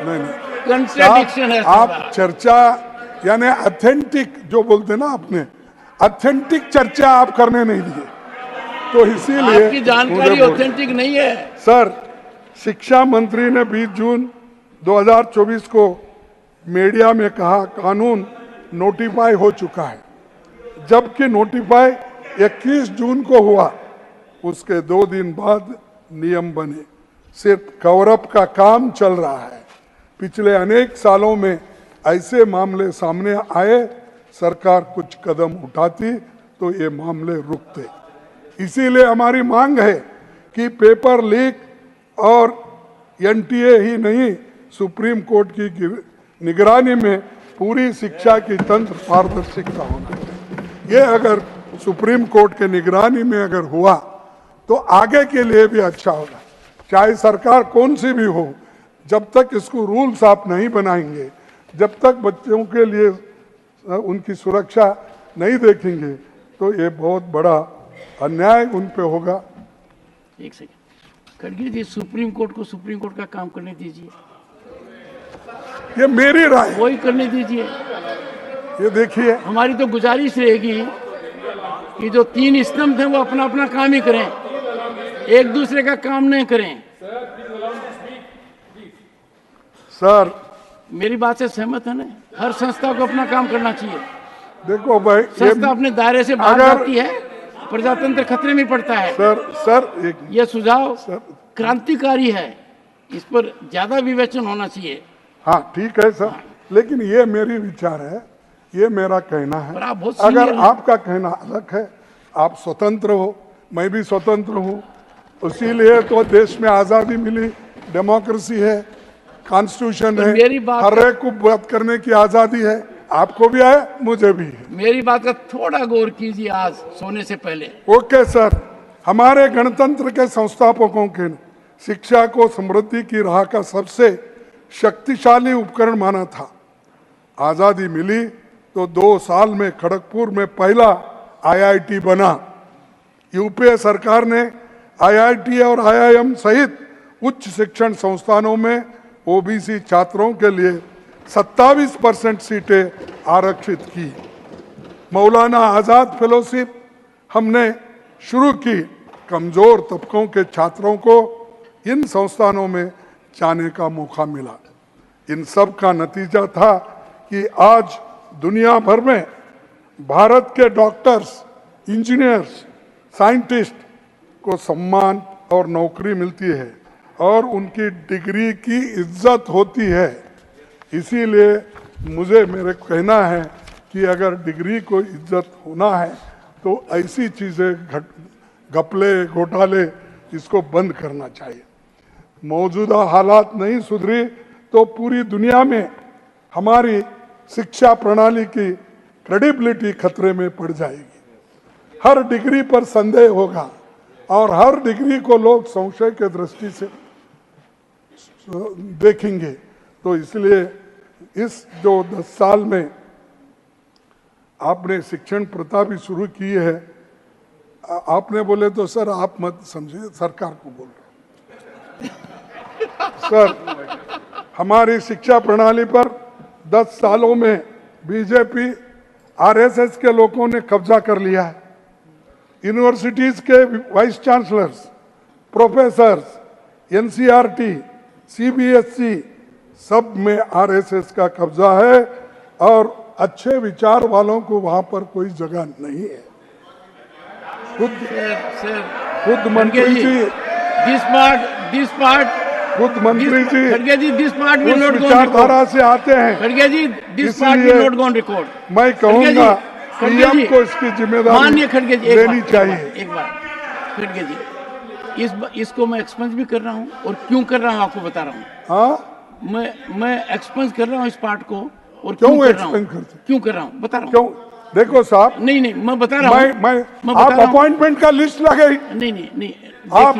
Speaker 2: नहीं
Speaker 1: कंट्राडिक्शन है
Speaker 2: आप
Speaker 1: सारा।
Speaker 2: चर्चा यानी ऑथेंटिक जो बोलते ना, आपने ऑथेंटिक चर्चा आप करने नहीं दिए, तो इसीलिए
Speaker 1: आपकी जानकारी
Speaker 2: मुझे बोल-
Speaker 1: ऑथेंटिक नहीं है।
Speaker 2: सर, शिक्षा मंत्री ने 20 जून 2024 को मीडिया में कहा कानून नोटिफाई हो चुका है, जबकि नोटिफाई 21 जून को हुआ। उसके 2 दिन बाद नियम बने। सिर्फ कवर अप का काम चल रहा है। पिछले अनेक सालों में ऐसे मामले सामने आए, सरकार कुछ कदम उठाती तो ये मामले रुकते। इसीलिए हमारी मांग है कि पेपर लीक और एनटीए ही नहीं, सुप्रीम कोर्ट की निगरानी में पूरी शिक्षा की तंत्र पारदर्शिता होना चाहिए। ये अगर सुप्रीम कोर्ट के निगरानी में अगर हुआ तो आगे के लिए भी अच्छा होगा। चाहे सरकार कौन सी भी हो, जब तक इसको रूल्स आप नहीं बनाएंगे, जब तक बच्चों के लिए उनकी सुरक्षा नहीं देखेंगे, तो ये बहुत बड़ा अन्याय उन पे होगा।
Speaker 1: एक सेकंड, खड़गे जी, सुप्रीम कोर्ट को सुप्रीम कोर्ट का काम करने दीजिए,
Speaker 2: ये मेरी राय है।
Speaker 1: वही करने दीजिए।
Speaker 2: ये देखिए,
Speaker 1: हमारी तो गुजारिश रहेगी कि जो 3 स्तंभ हैं वो अपना अपना काम ही करें, एक दूसरे का काम नहीं करें।
Speaker 2: सर
Speaker 1: मेरी बात से सहमत है ना? हर संस्था को अपना काम करना चाहिए।
Speaker 2: देखो भाई,
Speaker 1: संस्था अपने दायरे से बाहर
Speaker 2: अगर-
Speaker 1: जाती है, प्रजातंत्र खतरे में पड़ता है।
Speaker 2: सर
Speaker 1: ये सुझाव
Speaker 2: सर,
Speaker 1: क्रांतिकारी है, इस पर ज्यादा विवेचन होना चाहिए।
Speaker 2: हाँ ठीक है सर, लेकिन ये मेरी विचार है, ये मेरा कहना
Speaker 1: पर
Speaker 2: है।
Speaker 1: आप बहुत
Speaker 2: अगर
Speaker 1: सीनियर हैं।
Speaker 2: आपका कहना अलग है, आप स्वतंत्र हो, मैं भी स्वतंत्र हूँ, इसीलिए तो देश में आज़ादी मिली, डेमोक्रेसी है, कॉन्स्टिट्यूशन
Speaker 1: तो
Speaker 2: है,
Speaker 1: मेरी बात
Speaker 2: हर एक को बात करने की आज़ादी है। आपको भी है, मुझे भी है।
Speaker 1: मेरी बात का थोड़ा गौर कीजिए आज सोने से पहले।
Speaker 2: ओके सर, हमारे गणतंत्र के संस्थापकों के शिक्षा को समृद्धि की राह का सबसे शक्तिशाली उपकरण माना था। आज़ादी मिली तो 2 साल में खड़गपुर में पहला आईआईटी बना। यूपीए सरकार ने आईआईटी और आईआईएम सहित उच्च शिक्षण संस्थानों में ओबीसी छात्रों के लिए 27% सीटें आरक्षित की। मौलाना आज़ाद फेलोशिप, हमने शुरू की, कमजोर तबकों के छात्रों को इन संस्थानों में जाने का मौका मिला। इन सब का नतीजा था कि आज दुनिया भर में भारत के डॉक्टर्स, इंजीनियर्स, साइंटिस्ट को सम्मान और नौकरी मिलती है और उनकी डिग्री की इज्जत होती है। इसीलिए मुझे मेरे कहना है कि अगर डिग्री को इज्जत होना है तो ऐसी चीज़ें घपले घोटाले इसको बंद करना चाहिए। मौजूदा हालात नहीं सुधरी तो पूरी दुनिया में हमारी शिक्षा प्रणाली की क्रेडिबिलिटी खतरे में पड़ जाएगी। हर डिग्री पर संदेह होगा और हर डिग्री को लोग संशय के दृष्टि से देखेंगे। तो इसलिए इस जो 10 साल में आपने शिक्षण प्रथा भी शुरू की है, आपने बोले तो सर आप मत समझिए, सरकार को बोल रहे सर, हमारी शिक्षा प्रणाली पर 10 सालों में बीजेपी आरएसएस के लोगों ने कब्जा कर लिया है। यूनिवर्सिटीज के vice chancellors, professors, NCERT, CBSE सब में आरएसएस का कब्जा है और अच्छे विचार वालों को वहां पर कोई जगह नहीं है। खुद मंत्री जी, खुद मंत्री जी उस विचारधारा से आते हैं। मैं कहूँगा सीएम को इसकी जिम्मेदारी लेनी चाहिए।
Speaker 1: एक बार खड़गे जी, इसको मैं एक्सपेंस भी कर रहा हूँ और क्यों कर रहा हूँ आपको बता रहा हूँ।
Speaker 2: हाँ,
Speaker 1: मैं एक्सपेंस कर रहा हूँ इस पार्ट को और
Speaker 2: क्यों
Speaker 1: कर रहा हूँ,
Speaker 2: एक्सपेंस करते?
Speaker 1: क्यों कर रहा हूँ बता रहा हूँ।
Speaker 2: क्यों? देखो साहब,
Speaker 1: नहीं मैं बता रहा हूँ।
Speaker 2: मैं आप अपॉइंटमेंट का लिस्ट लगाई।
Speaker 1: नहीं
Speaker 2: आप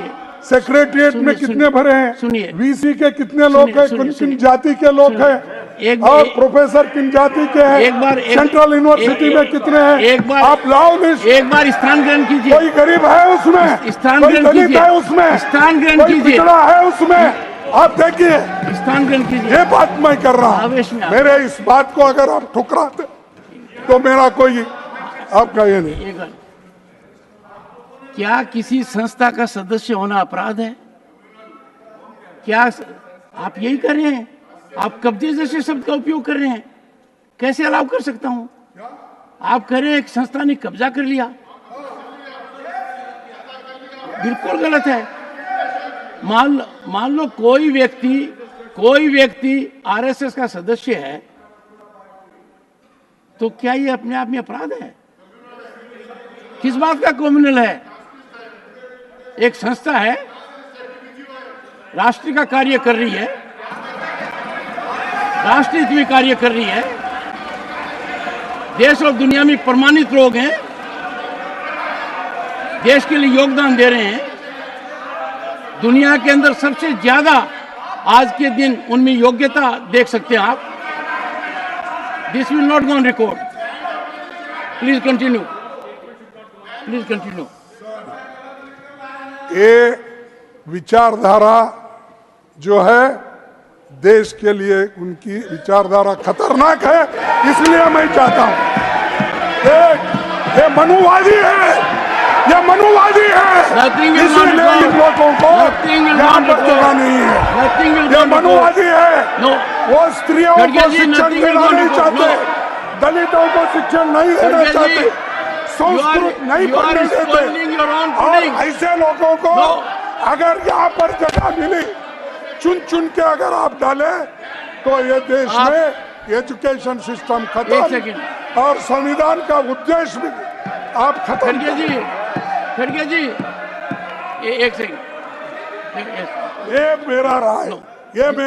Speaker 2: सेक्रेटरिएट में कितने भरे हैं?
Speaker 1: सुनिए,
Speaker 2: वीसी के कितने लोग हैं, किन जाति के लोग हैं, और प्रोफेसर किन जाति के हैं,
Speaker 1: एक बार
Speaker 2: सेंट्रल यूनिवर्सिटी में कितने हैं,
Speaker 1: एक बार
Speaker 2: आप लाओ लिस्ट।
Speaker 1: एक बार स्थान ग्रहण कीजिए।
Speaker 2: कोई गरीब है उसमें,
Speaker 1: स्थान
Speaker 2: कोई
Speaker 1: ग्रहण
Speaker 2: दलित
Speaker 1: कीजिए,
Speaker 2: है उसमें,
Speaker 1: स्थान ग्रहण
Speaker 2: कोई
Speaker 1: कीजिए,
Speaker 2: पिछड़ा है उसमें। आप देखिए,
Speaker 1: स्थान ग्रहण कीजिए।
Speaker 2: ये बात मैं कर रहा हूँ।
Speaker 1: आवेश में
Speaker 2: मेरे इस बात को अगर आप ठुकराते तो मेरा कोई आपका ये नहीं।
Speaker 1: क्या किसी संस्था का सदस्य होना अपराध है? क्या आप यही कर रहे हैं? आप कब्जे जैसे शब्द का उपयोग कर रहे हैं। कैसे अलाउ कर सकता हूं? आप कह रहे हैं एक संस्था ने कब्जा कर लिया, बिल्कुल गलत है। मान लो कोई व्यक्ति आरएसएस का सदस्य है तो क्या ये अपने आप में अपराध है? किस बात का कम्युनल है? एक संस्था है, राष्ट्र का कार्य कर रही है, राष्ट्र हित में कार्य कर रही है, देश और दुनिया में प्रमाणित लोग हैं, देश के लिए योगदान दे रहे हैं। दुनिया के अंदर सबसे ज्यादा आज के दिन उनमें योग्यता देख सकते हैं आप। This will not go on record. Please continue, please continue.
Speaker 2: ये विचारधारा जो है देश के लिए, उनकी विचारधारा खतरनाक है। इसलिए मैं चाहता हूं, ये मनुवादी है, ये मनुवादी है। इसलिए इन लोगों को यहाँ पर जगह नहीं है। ये मनुवादी है। वो स्त्रियों को शिक्षण देना नहीं चाहते, दलितों को शिक्षण नहीं देना चाहते, संस्कृत नहीं पढ़ने देते। और ऐसे लोगों को अगर यहाँ पर जगह मिली, चुन के अगर आप डाले तो ये देश में एजुकेशन सिस्टम खत्म और संविधान का उद्देश्य भी आप खत्म।
Speaker 1: खड़गे जी, एक सेकंड।
Speaker 2: ये मेरा राय, ये मेरा